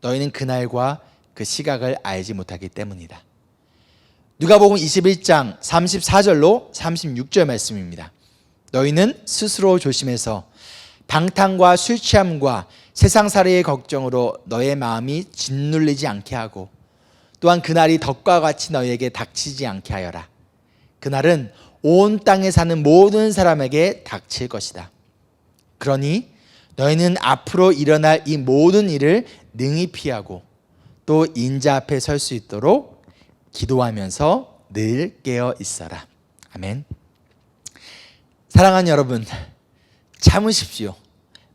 너희는 그날과 그 시각을 알지 못하기 때문이다. 누가복음 21장 34절로 36절 말씀입니다. 너희는 스스로 조심해서 방탕과 술 취함과 세상살이의 걱정으로 너의 마음이 짓눌리지 않게 하고 또한 그날이 덕과 같이 너희에게 닥치지 않게 하여라. 그날은 온 땅에 사는 모든 사람에게 닥칠 것이다. 그러니 너희는 앞으로 일어날 이 모든 일을 능히 피하고 또 인자 앞에 설 수 있도록 기도하면서 늘 깨어 있어라. 아멘. 사랑하는 여러분, 참으십시오.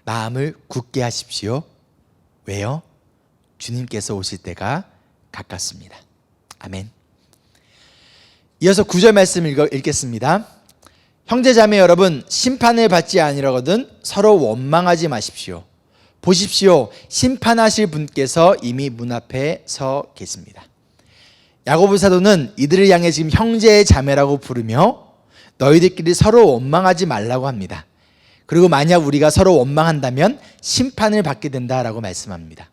마음을 굳게 하십시오. 왜요? 주님께서 오실 때가 가깝습니다. 아멘. 이어서 9절 말씀 읽겠습니다. 형제자매 여러분, 심판을 받지 아니하거든 서로 원망하지 마십시오. 보십시오, 심판하실 분께서 이미 문 앞에 서 계십니다. 야고보 사도는 이들을 향해 지금 형제의 자매라고 부르며 너희들끼리 서로 원망하지 말라고 합니다. 그리고 만약 우리가 서로 원망한다면 심판을 받게 된다라고 말씀합니다.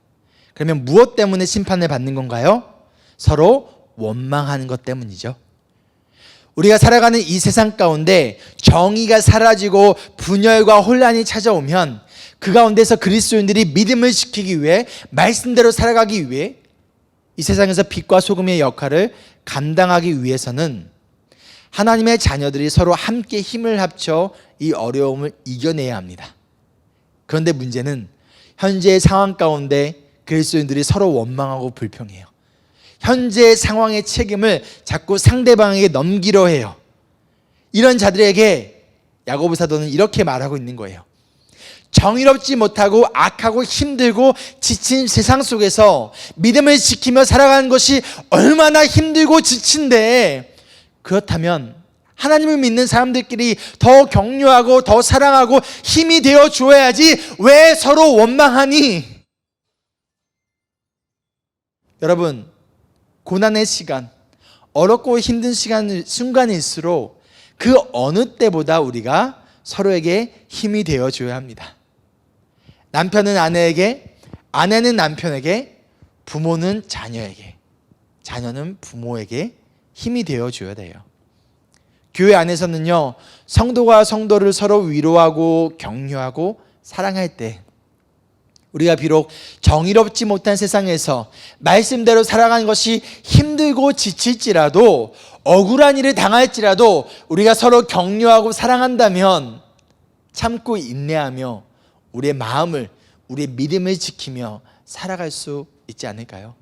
그러면 무엇 때문에 심판을 받는 건가요? 서로 원망하는 것 때문이죠. 우리가 살아가는 이 세상 가운데 정의가 사라지고 분열과 혼란이 찾아오면 그 가운데서 그리스도인들이 믿음을 지키기 위해 말씀대로 살아가기 위해 이 세상에서 빛과 소금의 역할을 감당하기 위해서는 하나님의 자녀들이 서로 함께 힘을 합쳐 이 어려움을 이겨내야 합니다. 그런데 문제는 현재의 상황 가운데 그리스도인들이 서로 원망하고 불평해요. 현재의 상황의 책임을 자꾸 상대방에게 넘기려 해요. 이런 자들에게 야고보 사도는 이렇게 말하고 있는 거예요. 정의롭지 못하고 악하고 힘들고 지친 세상 속에서 믿음을 지키며 살아가는 것이 얼마나 힘들고 지친데, 그렇다면 하나님을 믿는 사람들끼리 더 격려하고 더 사랑하고 힘이 되어 줘야지 왜 서로 원망하니? 여러분, 고난의 시간, 어렵고 힘든 순간일수록 그 어느 때보다 우리가 서로에게 힘이 되어줘야 합니다. 남편은 아내에게, 아내는 남편에게, 부모는 자녀에게, 자녀는 부모에게 힘이 되어줘야 돼요. 교회 안에서는요, 성도가 성도를 서로 위로하고 격려하고 사랑할 때 우리가 비록 정의롭지 못한 세상에서 말씀대로 살아가는 것이 힘들고 지칠지라도, 억울한 일을 당할지라도 우리가 서로 격려하고 사랑한다면 참고 인내하며 우리의 마음을, 우리의 믿음을 지키며 살아갈 수 있지 않을까요?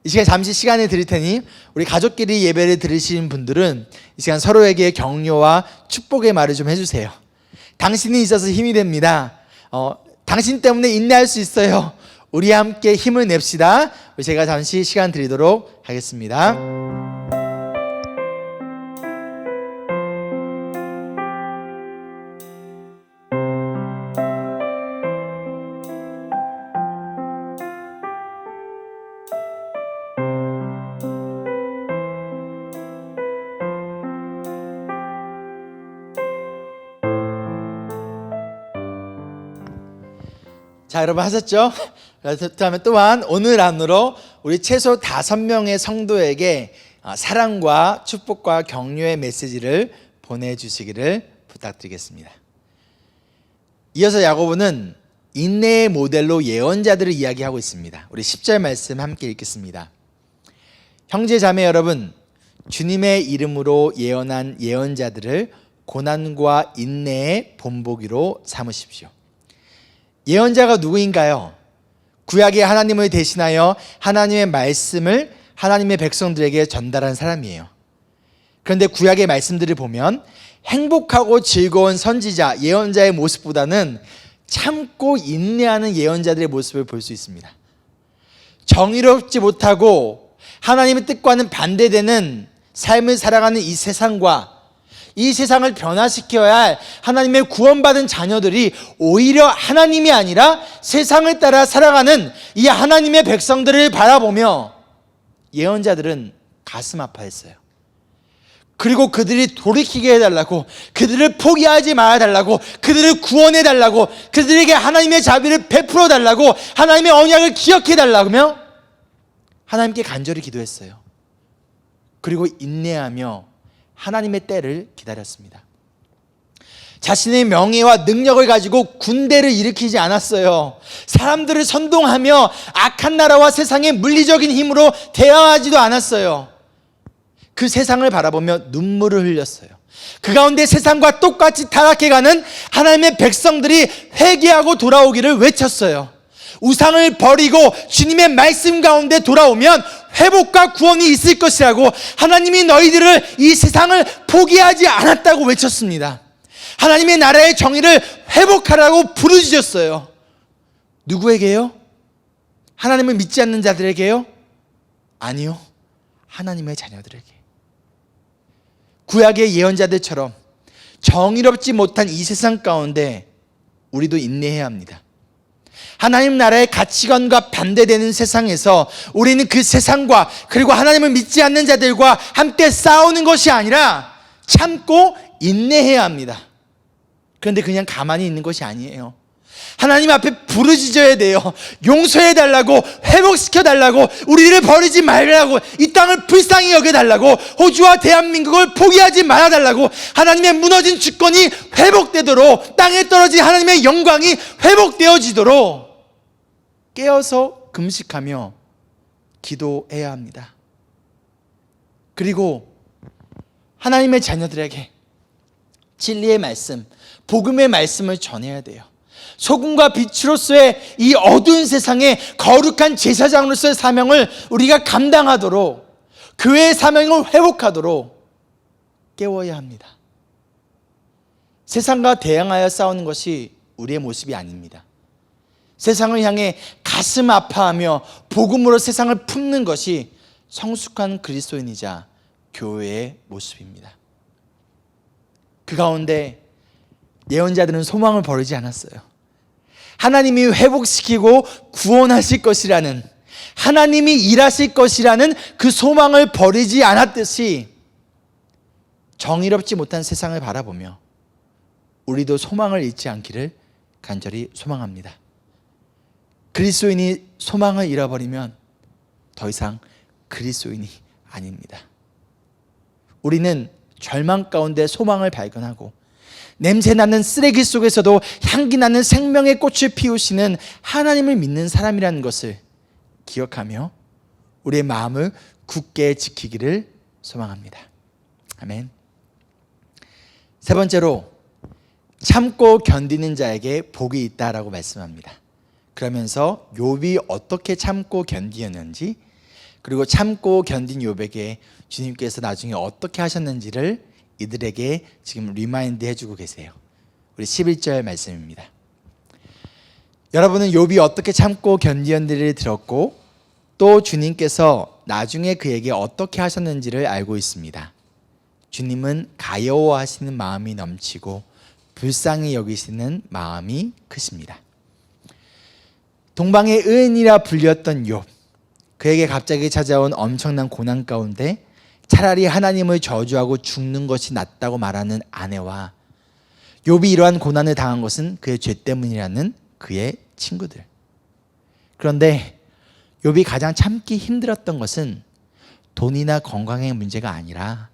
이 시간 잠시 시간을 드릴 테니 우리 가족끼리 예배를 들으시는 분들은 이 시간 서로에게 격려와 축복의 말을 좀 해주세요. 당신이 있어서 힘이 됩니다. 당신 때문에 인내할 수 있어요. 우리 함께 힘을 냅시다. 제가 잠시 시간 드리도록 하겠습니다. 자, 여러분 하셨죠? 그렇다면 또한 오늘 안으로 우리 최소 5명의 성도에게 사랑과 축복과 격려의 메시지를 보내주시기를 부탁드리겠습니다. 이어서 야고보는 인내의 모델로 예언자들을 이야기하고 있습니다. 우리 10절 말씀 함께 읽겠습니다. 형제 자매 여러분, 주님의 이름으로 예언한 예언자들을 고난과 인내의 본보기로 삼으십시오. 예언자가 누구인가요? 구약의 하나님을 대신하여 하나님의 말씀을 하나님의 백성들에게 전달한 사람이에요. 그런데 구약의 말씀들을 보면 행복하고 즐거운 선지자, 예언자의 모습보다는 참고 인내하는 예언자들의 모습을 볼 수 있습니다. 정의롭지 못하고 하나님의 뜻과는 반대되는 삶을 살아가는 이 세상과 이 세상을 변화시켜야 할 하나님의 구원받은 자녀들이 오히려 하나님이 아니라 세상을 따라 살아가는 이 하나님의 백성들을 바라보며 예언자들은 가슴 아파했어요. 그리고 그들이 돌이키게 해달라고, 그들을 포기하지 말아달라고, 그들을 구원해달라고, 그들에게 하나님의 자비를 베풀어달라고, 하나님의 언약을 기억해달라며 하나님께 간절히 기도했어요. 그리고 인내하며 하나님의 때를 기다렸습니다. 자신의 명예와 능력을 가지고 군대를 일으키지 않았어요. 사람들을 선동하며 악한 나라와 세상의 물리적인 힘으로 대항하지도 않았어요. 그 세상을 바라보며 눈물을 흘렸어요. 그 가운데 세상과 똑같이 타락해가는 하나님의 백성들이 회개하고 돌아오기를 외쳤어요. 우상을 버리고 주님의 말씀 가운데 돌아오면 회복과 구원이 있을 것이라고, 하나님이 너희들을, 이 세상을 포기하지 않았다고 외쳤습니다. 하나님의 나라의 정의를 회복하라고 부르짖었어요. 누구에게요? 하나님을 믿지 않는 자들에게요? 아니요, 하나님의 자녀들에게. 구약의 예언자들처럼 정의롭지 못한 이 세상 가운데 우리도 인내해야 합니다. 하나님 나라의 가치관과 반대되는 세상에서 우리는 그 세상과, 그리고 하나님을 믿지 않는 자들과 함께 싸우는 것이 아니라 참고 인내해야 합니다. 그런데 그냥 가만히 있는 것이 아니에요. 하나님 앞에 부르짖어야 돼요. 용서해달라고, 회복시켜달라고, 우리를 버리지 말라고, 이 땅을 불쌍히 여겨달라고, 호주와 대한민국을 포기하지 말아달라고, 하나님의 무너진 주권이 회복되도록, 땅에 떨어진 하나님의 영광이 회복되어지도록 깨어서 금식하며 기도해야 합니다. 그리고 하나님의 자녀들에게 진리의 말씀, 복음의 말씀을 전해야 돼요. 소금과 빛으로서의 이 어두운 세상에 거룩한 제사장으로서의 사명을 우리가 감당하도록, 교회의 사명을 회복하도록 깨워야 합니다. 세상과 대항하여 싸우는 것이 우리의 모습이 아닙니다. 세상을 향해 가슴 아파하며 복음으로 세상을 품는 것이 성숙한 그리스도인이자 교회의 모습입니다. 그 가운데 예언자들은 소망을 버리지 않았어요. 하나님이 회복시키고 구원하실 것이라는, 하나님이 일하실 것이라는 그 소망을 버리지 않았듯이 정의롭지 못한 세상을 바라보며 우리도 소망을 잃지 않기를 간절히 소망합니다. 그리스도인이 소망을 잃어버리면 더 이상 그리스도인이 아닙니다. 우리는 절망 가운데 소망을 발견하고 냄새나는 쓰레기 속에서도 향기나는 생명의 꽃을 피우시는 하나님을 믿는 사람이라는 것을 기억하며 우리의 마음을 굳게 지키기를 소망합니다. 아멘. 세 번째로 참고 견디는 자에게 복이 있다라고 말씀합니다. 그러면서 욥이 어떻게 참고 견디었는지, 그리고 참고 견딘 욥에게 주님께서 나중에 어떻게 하셨는지를 이들에게 지금 리마인드 해주고 계세요. 우리 11절 말씀입니다. 여러분은 욥이 어떻게 참고 견디었는지를 들었고 또 주님께서 나중에 그에게 어떻게 하셨는지를 알고 있습니다. 주님은 가여워하시는 마음이 넘치고 불쌍히 여기시는 마음이 크십니다. 동방의 의인이라 불렸던 욥, 그에게 갑자기 찾아온 엄청난 고난 가운데 차라리 하나님을 저주하고 죽는 것이 낫다고 말하는 아내와 욥이 이러한 고난을 당한 것은 그의 죄 때문이라는 그의 친구들. 그런데 욥이 가장 참기 힘들었던 것은 돈이나 건강의 문제가 아니라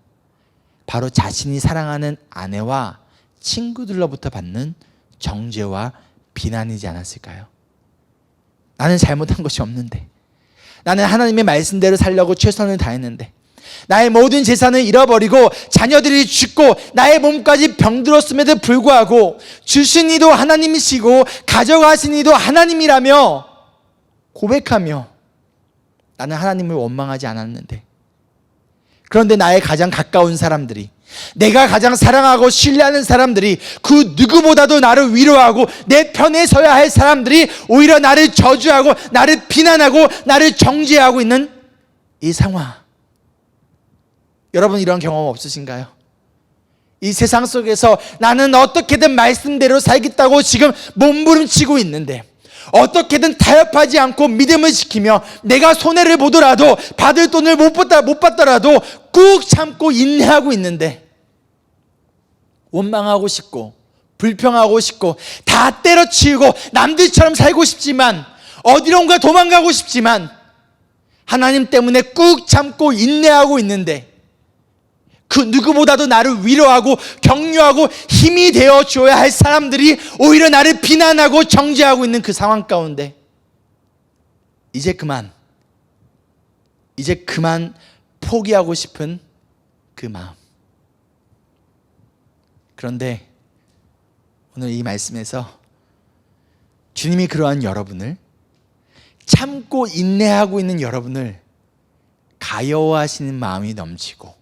바로 자신이 사랑하는 아내와 친구들로부터 받는 정죄와 비난이지 않았을까요? 나는 잘못한 것이 없는데, 나는 하나님의 말씀대로 살려고 최선을 다했는데, 나의 모든 재산을 잃어버리고 자녀들이 죽고 나의 몸까지 병들었음에도 불구하고 주신 이도 하나님이시고 가져가신 이도 하나님이라며 고백하며 나는 하나님을 원망하지 않았는데, 그런데 나의 가장 가까운 사람들이, 내가 가장 사랑하고 신뢰하는 사람들이, 그 누구보다도 나를 위로하고 내 편에 서야 할 사람들이 오히려 나를 저주하고 나를 비난하고 나를 정죄하고 있는 이 상황. 여러분 이런 경험 없으신가요? 이 세상 속에서 나는 어떻게든 말씀대로 살겠다고 지금 몸부림치고 있는데, 어떻게든 타협하지 않고 믿음을 지키며 내가 손해를 보더라도 받을 돈을 못 받더라도 꾹 참고 인내하고 있는데, 원망하고 싶고 불평하고 싶고 다 때려치우고 남들처럼 살고 싶지만, 어디론가 도망가고 싶지만 하나님 때문에 꾹 참고 인내하고 있는데, 그 누구보다도 나를 위로하고 격려하고 힘이 되어 줘야 할 사람들이 오히려 나를 비난하고 정죄하고 있는 그 상황 가운데 이제 그만 포기하고 싶은 그 마음. 그런데 오늘 이 말씀에서 주님이 그러한 여러분을, 참고 인내하고 있는 여러분을 가여워하시는 마음이 넘치고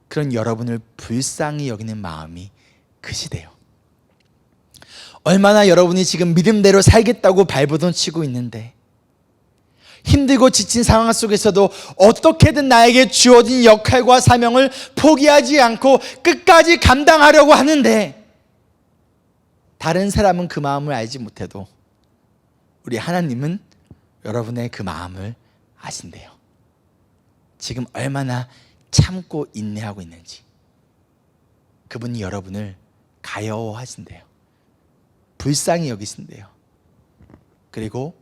그런 여러분을 불쌍히 여기는 마음이 크시대요. 얼마나 여러분이 지금 믿음대로 살겠다고 발버둥 치고 있는데, 힘들고 지친 상황 속에서도 어떻게든 나에게 주어진 역할과 사명을 포기하지 않고 끝까지 감당하려고 하는데, 다른 사람은 그 마음을 알지 못해도 우리 하나님은 여러분의 그 마음을 아신대요. 지금 얼마나 참고 인내하고 있는지. 그분이 여러분을 가여워하신대요. 불쌍히 여기신대요. 그리고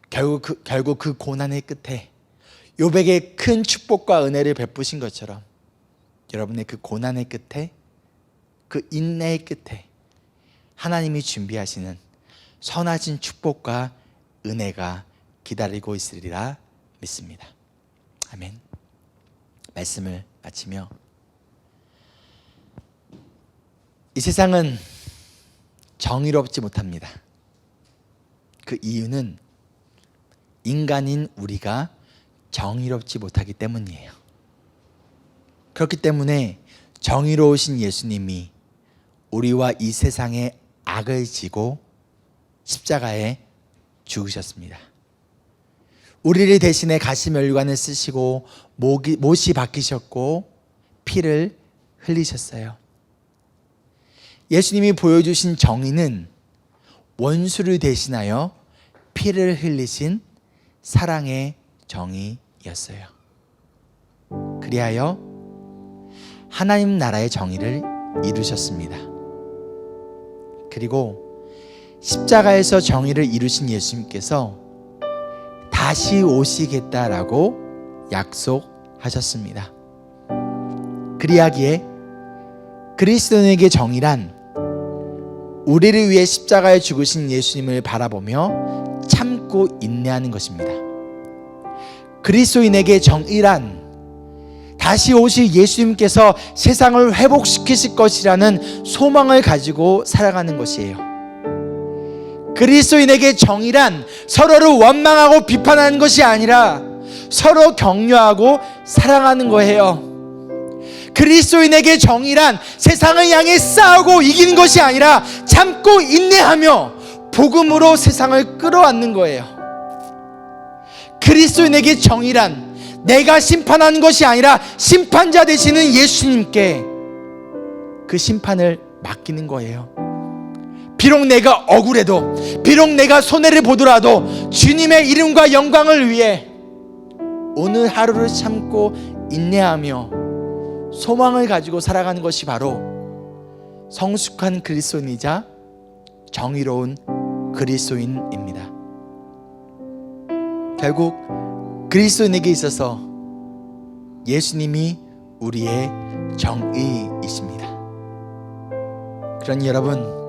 결국 그 고난의 끝에 욥에게 큰 축복과 은혜를 베푸신 것처럼 여러분의 그 고난의 끝에, 그 인내의 끝에 하나님이 준비하시는 선하신 축복과 은혜가 기다리고 있으리라 믿습니다. 아멘. 말씀을 마치며, 이 세상은 정의롭지 못합니다. 그 이유는 인간인 우리가 정의롭지 못하기 때문이에요. 그렇기 때문에 정의로우신 예수님이 우리와 이 세상의 악을 지고 십자가에 죽으셨습니다. 우리를 대신해 가시면류관을 쓰시고 못이 박히셨고 피를 흘리셨어요. 예수님이 보여주신 정의는 원수를 대신하여 피를 흘리신 사랑의 정의였어요. 그리하여 하나님 나라의 정의를 이루셨습니다. 그리고 십자가에서 정의를 이루신 예수님께서 다시 오시겠다라고 약속하셨습니다. 그리하기에 그리스도인에게 정의란 우리를 위해 십자가에 죽으신 예수님을 바라보며 참고 인내하는 것입니다. 그리스도인에게 정의란 다시 오실 예수님께서 세상을 회복시키실 것이라는 소망을 가지고 살아가는 것이에요. 그리스도인에게 정의란 서로를 원망하고 비판하는 것이 아니라 서로 격려하고 사랑하는 거예요. 그리스도인에게 정의란 세상을 향해 싸우고 이기는 것이 아니라 참고 인내하며 복음으로 세상을 끌어안는 거예요. 그리스도인에게 정의란 내가 심판하는 것이 아니라 심판자 되시는 예수님께 그 심판을 맡기는 거예요. 비록 내가 억울해도, 비록 내가 손해를 보더라도 주님의 이름과 영광을 위해 오늘 하루를 참고 인내하며 소망을 가지고 살아가는 것이 바로 성숙한 그리스도인이자 정의로운 그리스도인입니다. 결국 그리스도인에게 있어서 예수님이 우리의 정의이십니다. 그러니 여러분,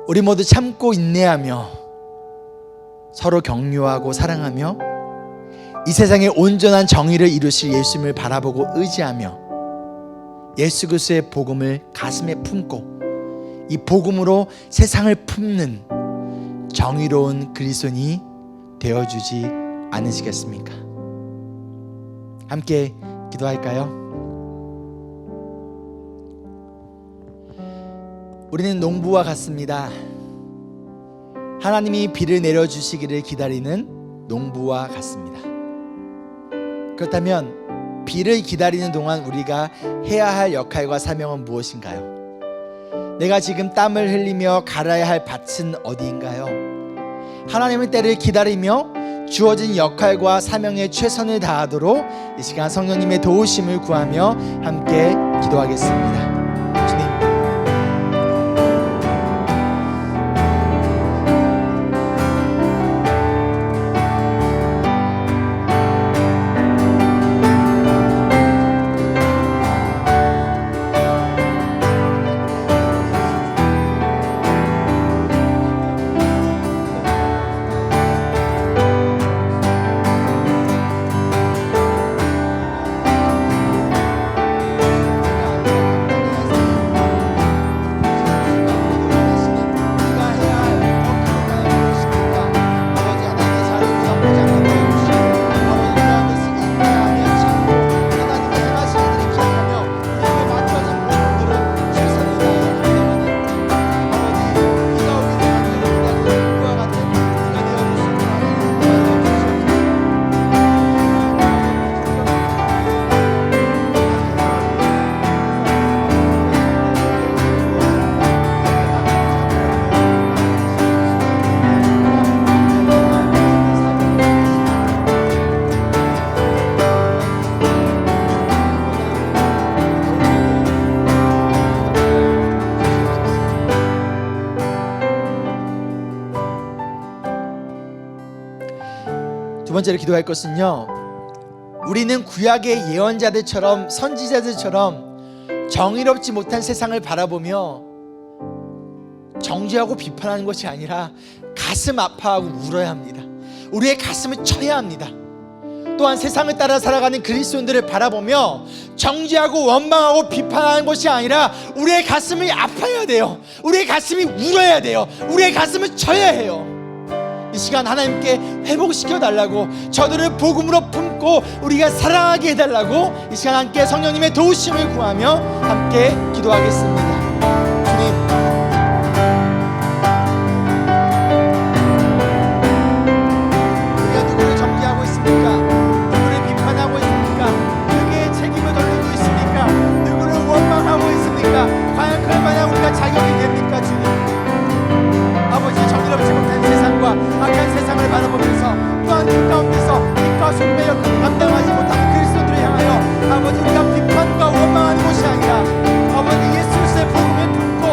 우리 모두 참고 인내하며 서로 격려하고 사랑하며 이 세상에 온전한 정의를 이루실 예수님을 바라보고 의지하며 예수 그리스도의 복음을 가슴에 품고 이 복음으로 세상을 품는 정의로운 그리스도인이 되어주지 않으시겠습니까? 함께 기도할까요? 우리는 농부와 같습니다. 하나님이 비를 내려주시기를 기다리는 농부와 같습니다. 그렇다면 비를 기다리는 동안 우리가 해야 할 역할과 사명은 무엇인가요? 내가 지금 땀을 흘리며 갈아야 할 밭은 어디인가요? 하나님의 때를 기다리며 주어진 역할과 사명에 최선을 다하도록 이 시간 성령님의 도우심을 구하며 함께 기도하겠습니다. 주님, 두 번째로 기도할 것은요, 우리는 구약의 예언자들처럼 선지자들처럼 정의롭지 못한 세상을 바라보며 정죄하고 비판하는 것이 아니라 가슴 아파하고 울어야 합니다. 우리의 가슴을 쳐야 합니다. 또한 세상을 따라 살아가는 그리스도인들을 바라보며 정죄하고 원망하고 비판하는 것이 아니라 우리의 가슴이 아파야 돼요. 우리의 가슴이 울어야 돼요. 우리의 가슴을 쳐야 해요. 이 시간 하나님께 회복시켜 달라고, 저들을 복음으로 품고 우리가 사랑하게 해달라고 이 시간 함께 성령님의 도우심을 구하며 함께 기도하겠습니다. 주님, 우리가 누구를 정죄하고 있습니까? 누구를 비판하고 있습니까? 누구의 책임을 던지고 있습니까? 누구를 원망하고 있습니까? 과연 그럴 만한 우리가 자격이 됩니까? 주님, 아버지, 정의롭지 못한 세상과 악한 세상을 바라보면서 또한 그 가운데서 빛과 소금의 역할을 감당하지 못하는 그리스도들을 향하여 아버지, 우리가 비판과 원망하는 것이 아니라 아버지, 예수 그리스도의 복음을 품고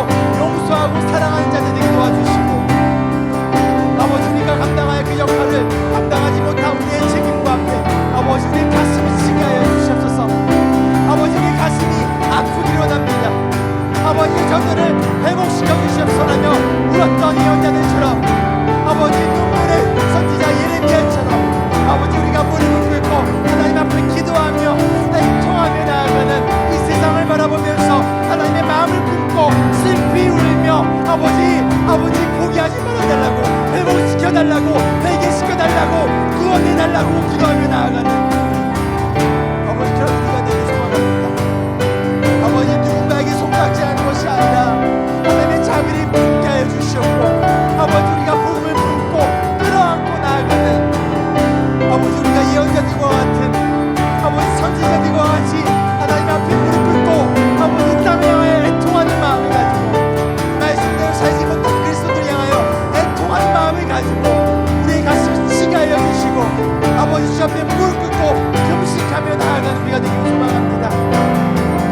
아버지 주 앞에 무릎 꿇고 금식하며 나아가는 우리가 되기를 소망합니다.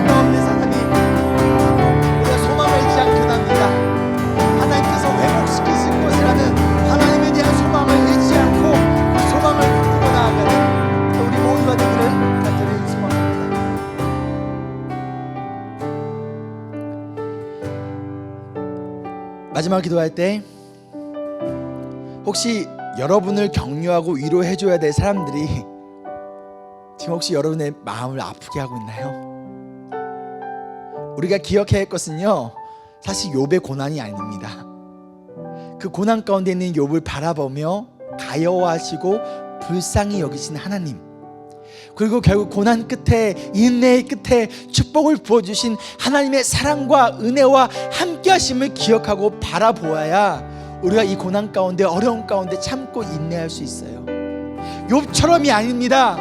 가운데 하나님, 우리가 소망을 잃지 않게 합니다. 하나님께서 회복시키실 것이라는 하나님에 대한 소망을 잃지 않고 그 소망을 붙들고 나아가는 우리 모두가 되기를 간절히 소망합니다. 마지막 기도할 때 혹시 여러분을 격려하고 위로해줘야 될 사람들이 지금 혹시 여러분의 마음을 아프게 하고 있나요? 우리가 기억해야 할 것은요, 사실 욥의 고난이 아닙니다. 그 고난 가운데 있는 욥을 바라보며 가여워하시고 불쌍히 여기신 하나님, 그리고 결국 고난 끝에, 인내의 끝에 축복을 부어주신 하나님의 사랑과 은혜와 함께하심을 기억하고 바라보아야 우리가 이 고난 가운데, 어려운 가운데 참고 인내할 수 있어요. 욥처럼이 아닙니다.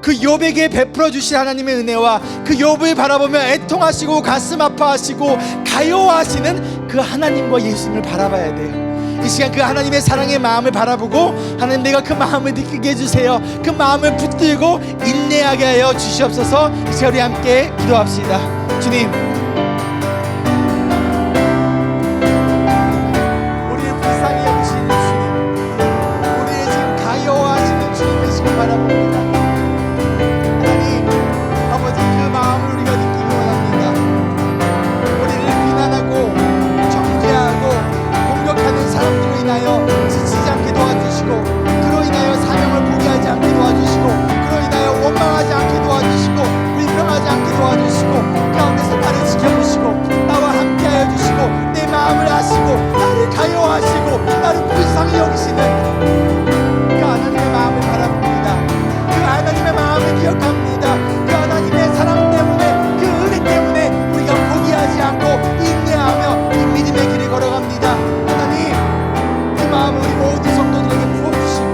그 욥에게 베풀어 주신 하나님의 은혜와 그 욥을 바라보며 애통하시고 가슴 아파하시고 가여워하시는 그 하나님과 예수님을 바라봐야 돼요. 이 시간 그 하나님의 사랑의 마음을 바라보고, 하나님 내가 그 마음을 느끼게 해주세요. 그 마음을 붙들고 인내하게 하여 주시옵소서. 이 시간 우리 함께 기도합시다. 주님, 우리를 불쌍히 여기시는 주님, 우리를 지금 가여워하시는 주님의 시간 바라봅니다. 하나님 아버지, 그 마음을 우리가 느끼기 원합니다. 우리를 비난하고 정죄하고 공격하는 사람들로 인하여 지치지 않게 도와주시고, 그로 인하여 사명을 포기하지 않게 도와주시고, 그로 인하여 원망하지 않게 도와주시고, 불평하지 않게 도와주시고, 가운데서 나를 지켜주시고 나와 함께하여 주시고, 내 마음을 아시고 나를 가여워하시고 나를 불쌍히 여기시는 그 하나님의 마음을 바라봅니다. 그 하나님의 마음을 기억합니다. 그 하나님의 사랑 때문에, 그 은혜 때문에 우리가 포기하지 않고 인내하며 이 믿음의 길을 걸어갑니다. 하나님, 그 마음을 우리 모든 성도들에게 부어주시고,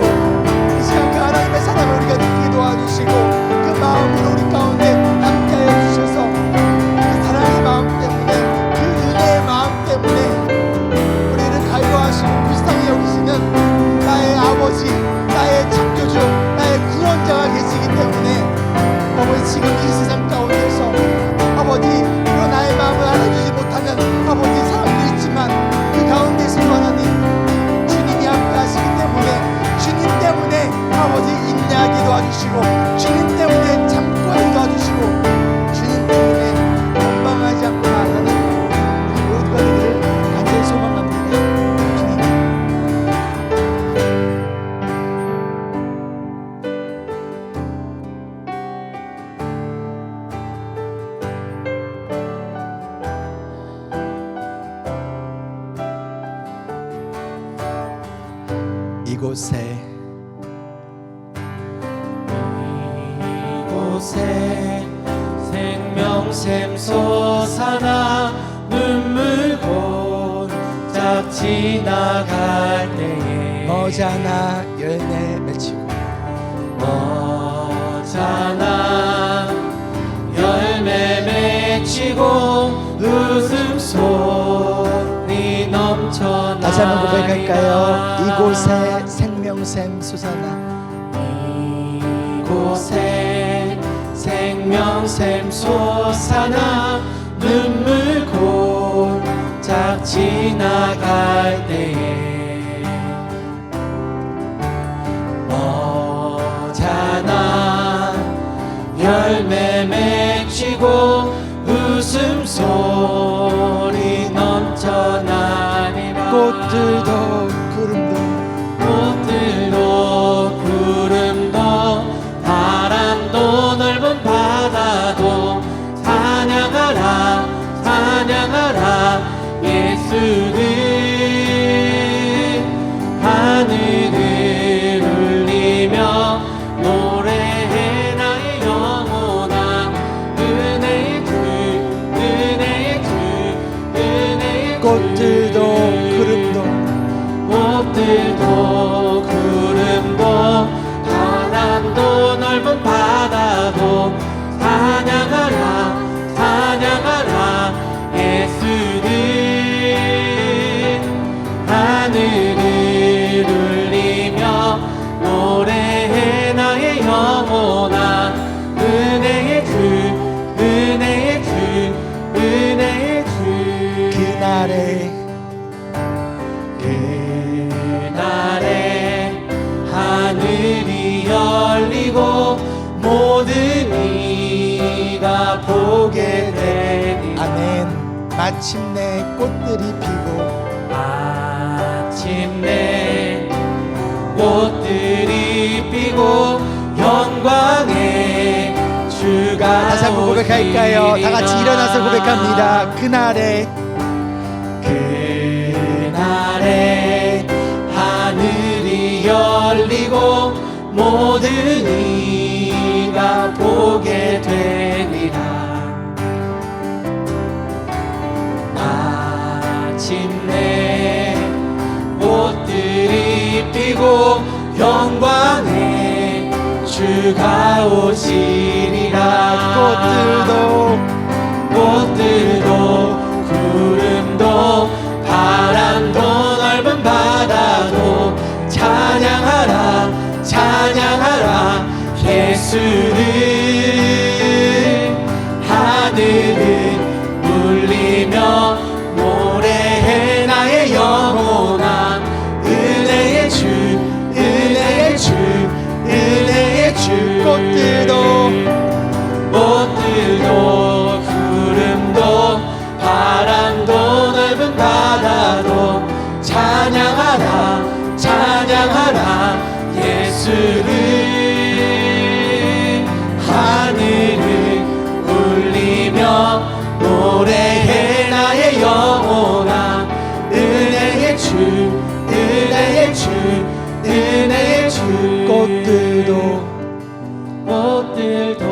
이 시간 그 하나님의 사랑을 우리가 느끼게 도와주시고, 그 마음으로 우리 가운데 함께하여 주셔서 그 사랑의 마음 때문에, 그 은혜의 마음 때문에 우리를 가요하시고 불쌍히 여기시는 나의 아버지, 나의 창조주, 나의 구원자가 계시기 때문에 아버지, 지금 이 세상 가운데서 아버지, 그런 나의 마음을 알아주지 못하는 아버지 사람도 있지만, 그 가운데서도 하나님 주님이 함께 하시기 때문에, 주님 때문에 아버지 인내하게 도와주시고, 주님 때문에 참고 하게 도와주시고, 주님 때문에 원망하지 않고 나아가는 우리 모두가 되기를 간절히 소망합니다. 주님, 이곳에 생명샘 솟아나 눈물 곧작 지나갈 때에 머지않아 열매 맺히고, 머지않아 열매 맺히고 웃음소리 넘쳐나. 다시 한번 고백할까요? 이곳에 생명샘 솟아나, 이곳에 생명샘 솟아나 눈물 곧작 지나갈 때에 머지않아 열매 맺히고 웃음소리 넘쳐나니라. 꽃들도 구름도 바람도 넓은 바다도 찬양하라 찬양하라 예수를. 하늘을 울리며 노래해 나의 영원한 은혜의 주 은혜의 주 은혜의 주. 꽃들도 구름도 바람도 넓은 바다도 찬양하라 찬양하라 예수를. 하늘을 울리며 노래해 마침내 꽃들이 피고 마침내 꽃들이 피고 영광의 주가 다시 한번 고백할까요? 다 같이 일어나서 고백합니다. 그날에 하늘이 열리고 모든 이가 보게 되리라. 마침내 꽃들이 피고 영광의 주가 오시리라. 꽃들도 구름도 바람도 넓은 바다도 찬양하라 찬양하라 예수를. 하늘은 울리며 노래해 나의 영혼아 은혜의 주 은혜의 주 은혜의 주. 꽃들도 구름도 바람도 넓은 바다도 찬양하라 찬양하라 예수를. 하늘을 울리며 노래해 나의 영혼아 은혜의 주 은혜의 주 은혜의 주. 꽃들도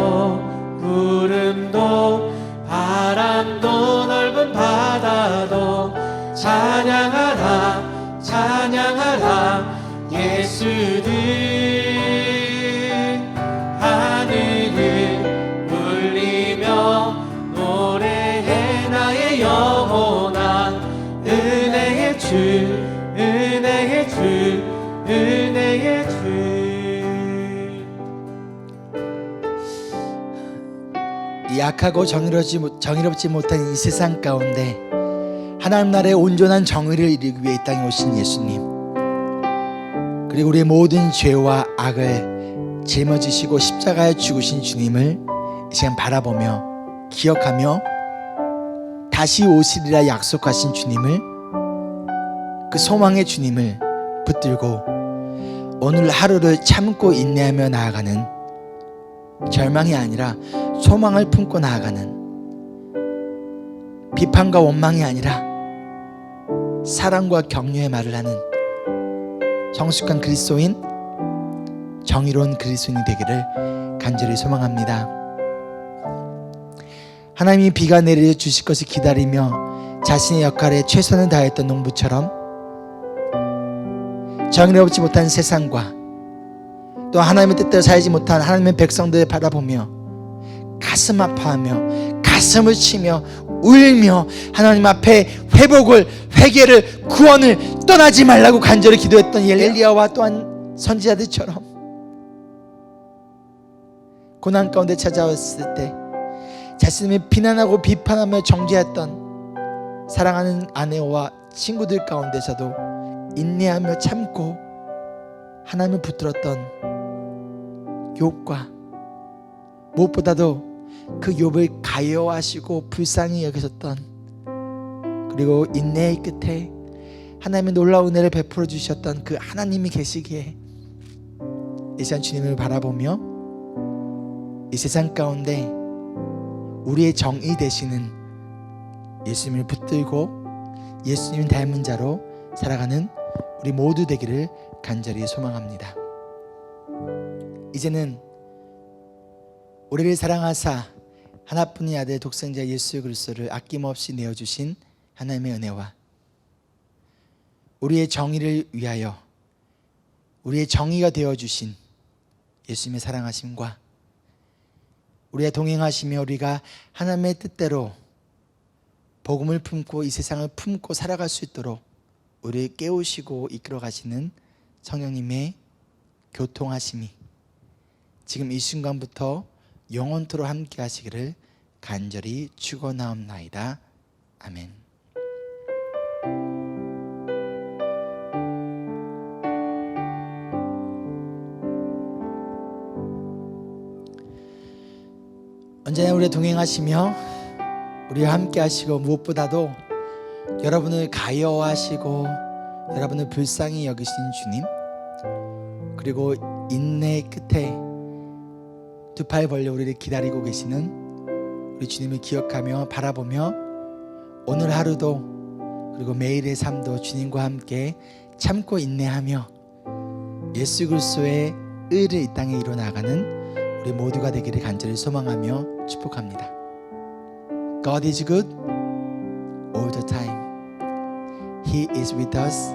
구름도 바람도 넓은 바다도 찬양하라 찬양하라 예수를. 하늘을 울리며 노래해 나의 영혼아 은혜의 주 은혜의 주 은혜의 주. 약하고 정의롭지 못한 이 세상 가운데 하나님 나라의 온전한 정의를 이루기 위해 이 땅에 오신 예수님, 그리고 우리의 모든 죄와 악을 짊어지시고 십자가에 죽으신 주님을 이 시간 바라보며 기억하며 다시 오시리라 약속하신 주님을, 그 소망의 주님을 붙들고 오늘 하루를 참고 인내하며 나아가는, 절망이 아니라 소망을 품고 나아가는, 비판과 원망이 아니라 사랑과 격려의 말을 하는 성숙한 그리스도인, 정의로운 그리스도인이 되기를 간절히 소망합니다. 하나님이 비가 내려 주실 것을 기다리며 자신의 역할에 최선을 다했던 농부처럼 정의롭지 못한 세상과 또 하나님의 뜻대로 살지 못한 하나님의 백성들을 바라보며 가슴 아파하며 가슴을 치며 울며 하나님 앞에 회복을, 회개를, 구원을 떠나지 말라고 간절히 기도했던 엘리야와 또한 선지자들처럼 고난 가운데 찾아왔을 때 자신을 비난하고 비판하며 정죄했던 사랑하는 아내와 친구들 가운데서도 인내하며 참고 하나님을 붙들었던 욥과, 무엇보다도 그 욥을 가여워하시고 불쌍히 여기셨던, 그리고 인내의 끝에 하나님의 놀라운 은혜를 베풀어 주셨던 그 하나님이 계시기에 이 시간 주님을 바라보며 이 세상 가운데 우리의 정의 되시는 예수님을 붙들고 예수님 닮은 자로 살아가는 우리 모두 되기를 간절히 소망합니다. 이제는 우리를 사랑하사 하나뿐인 아들 독생자 예수 그리스도를 아낌없이 내어주신 하나님의 은혜와 우리의 정의를 위하여 우리의 정의가 되어주신 예수님의 사랑하심과 우리가 동행하시며 우리가 하나님의 뜻대로 복음을 품고 이 세상을 품고 살아갈 수 있도록 우리를 깨우시고 이끌어 가시는 성령님의 교통하심이 지금 이 순간부터 영원토록 함께 하시기를 간절히 축원하옵나이다. 아멘. 언제나 우리와 동행하시며 우리와 함께 하시고 무엇보다도 여러분을 가여워하시고 여러분을 불쌍히 여기신 주님, 그리고 인내 끝에 두 팔 벌려 우리를 기다리고 계시는 우리 주님을 기억하며 바라보며 오늘 하루도 그리고 매일의 삶도 주님과 함께 참고 인내하며 예수 그리스도의 의를 이 땅에 이루어나가는 우리 모두가 되기를 간절히 소망하며 축복합니다. God is good all the time. He is with us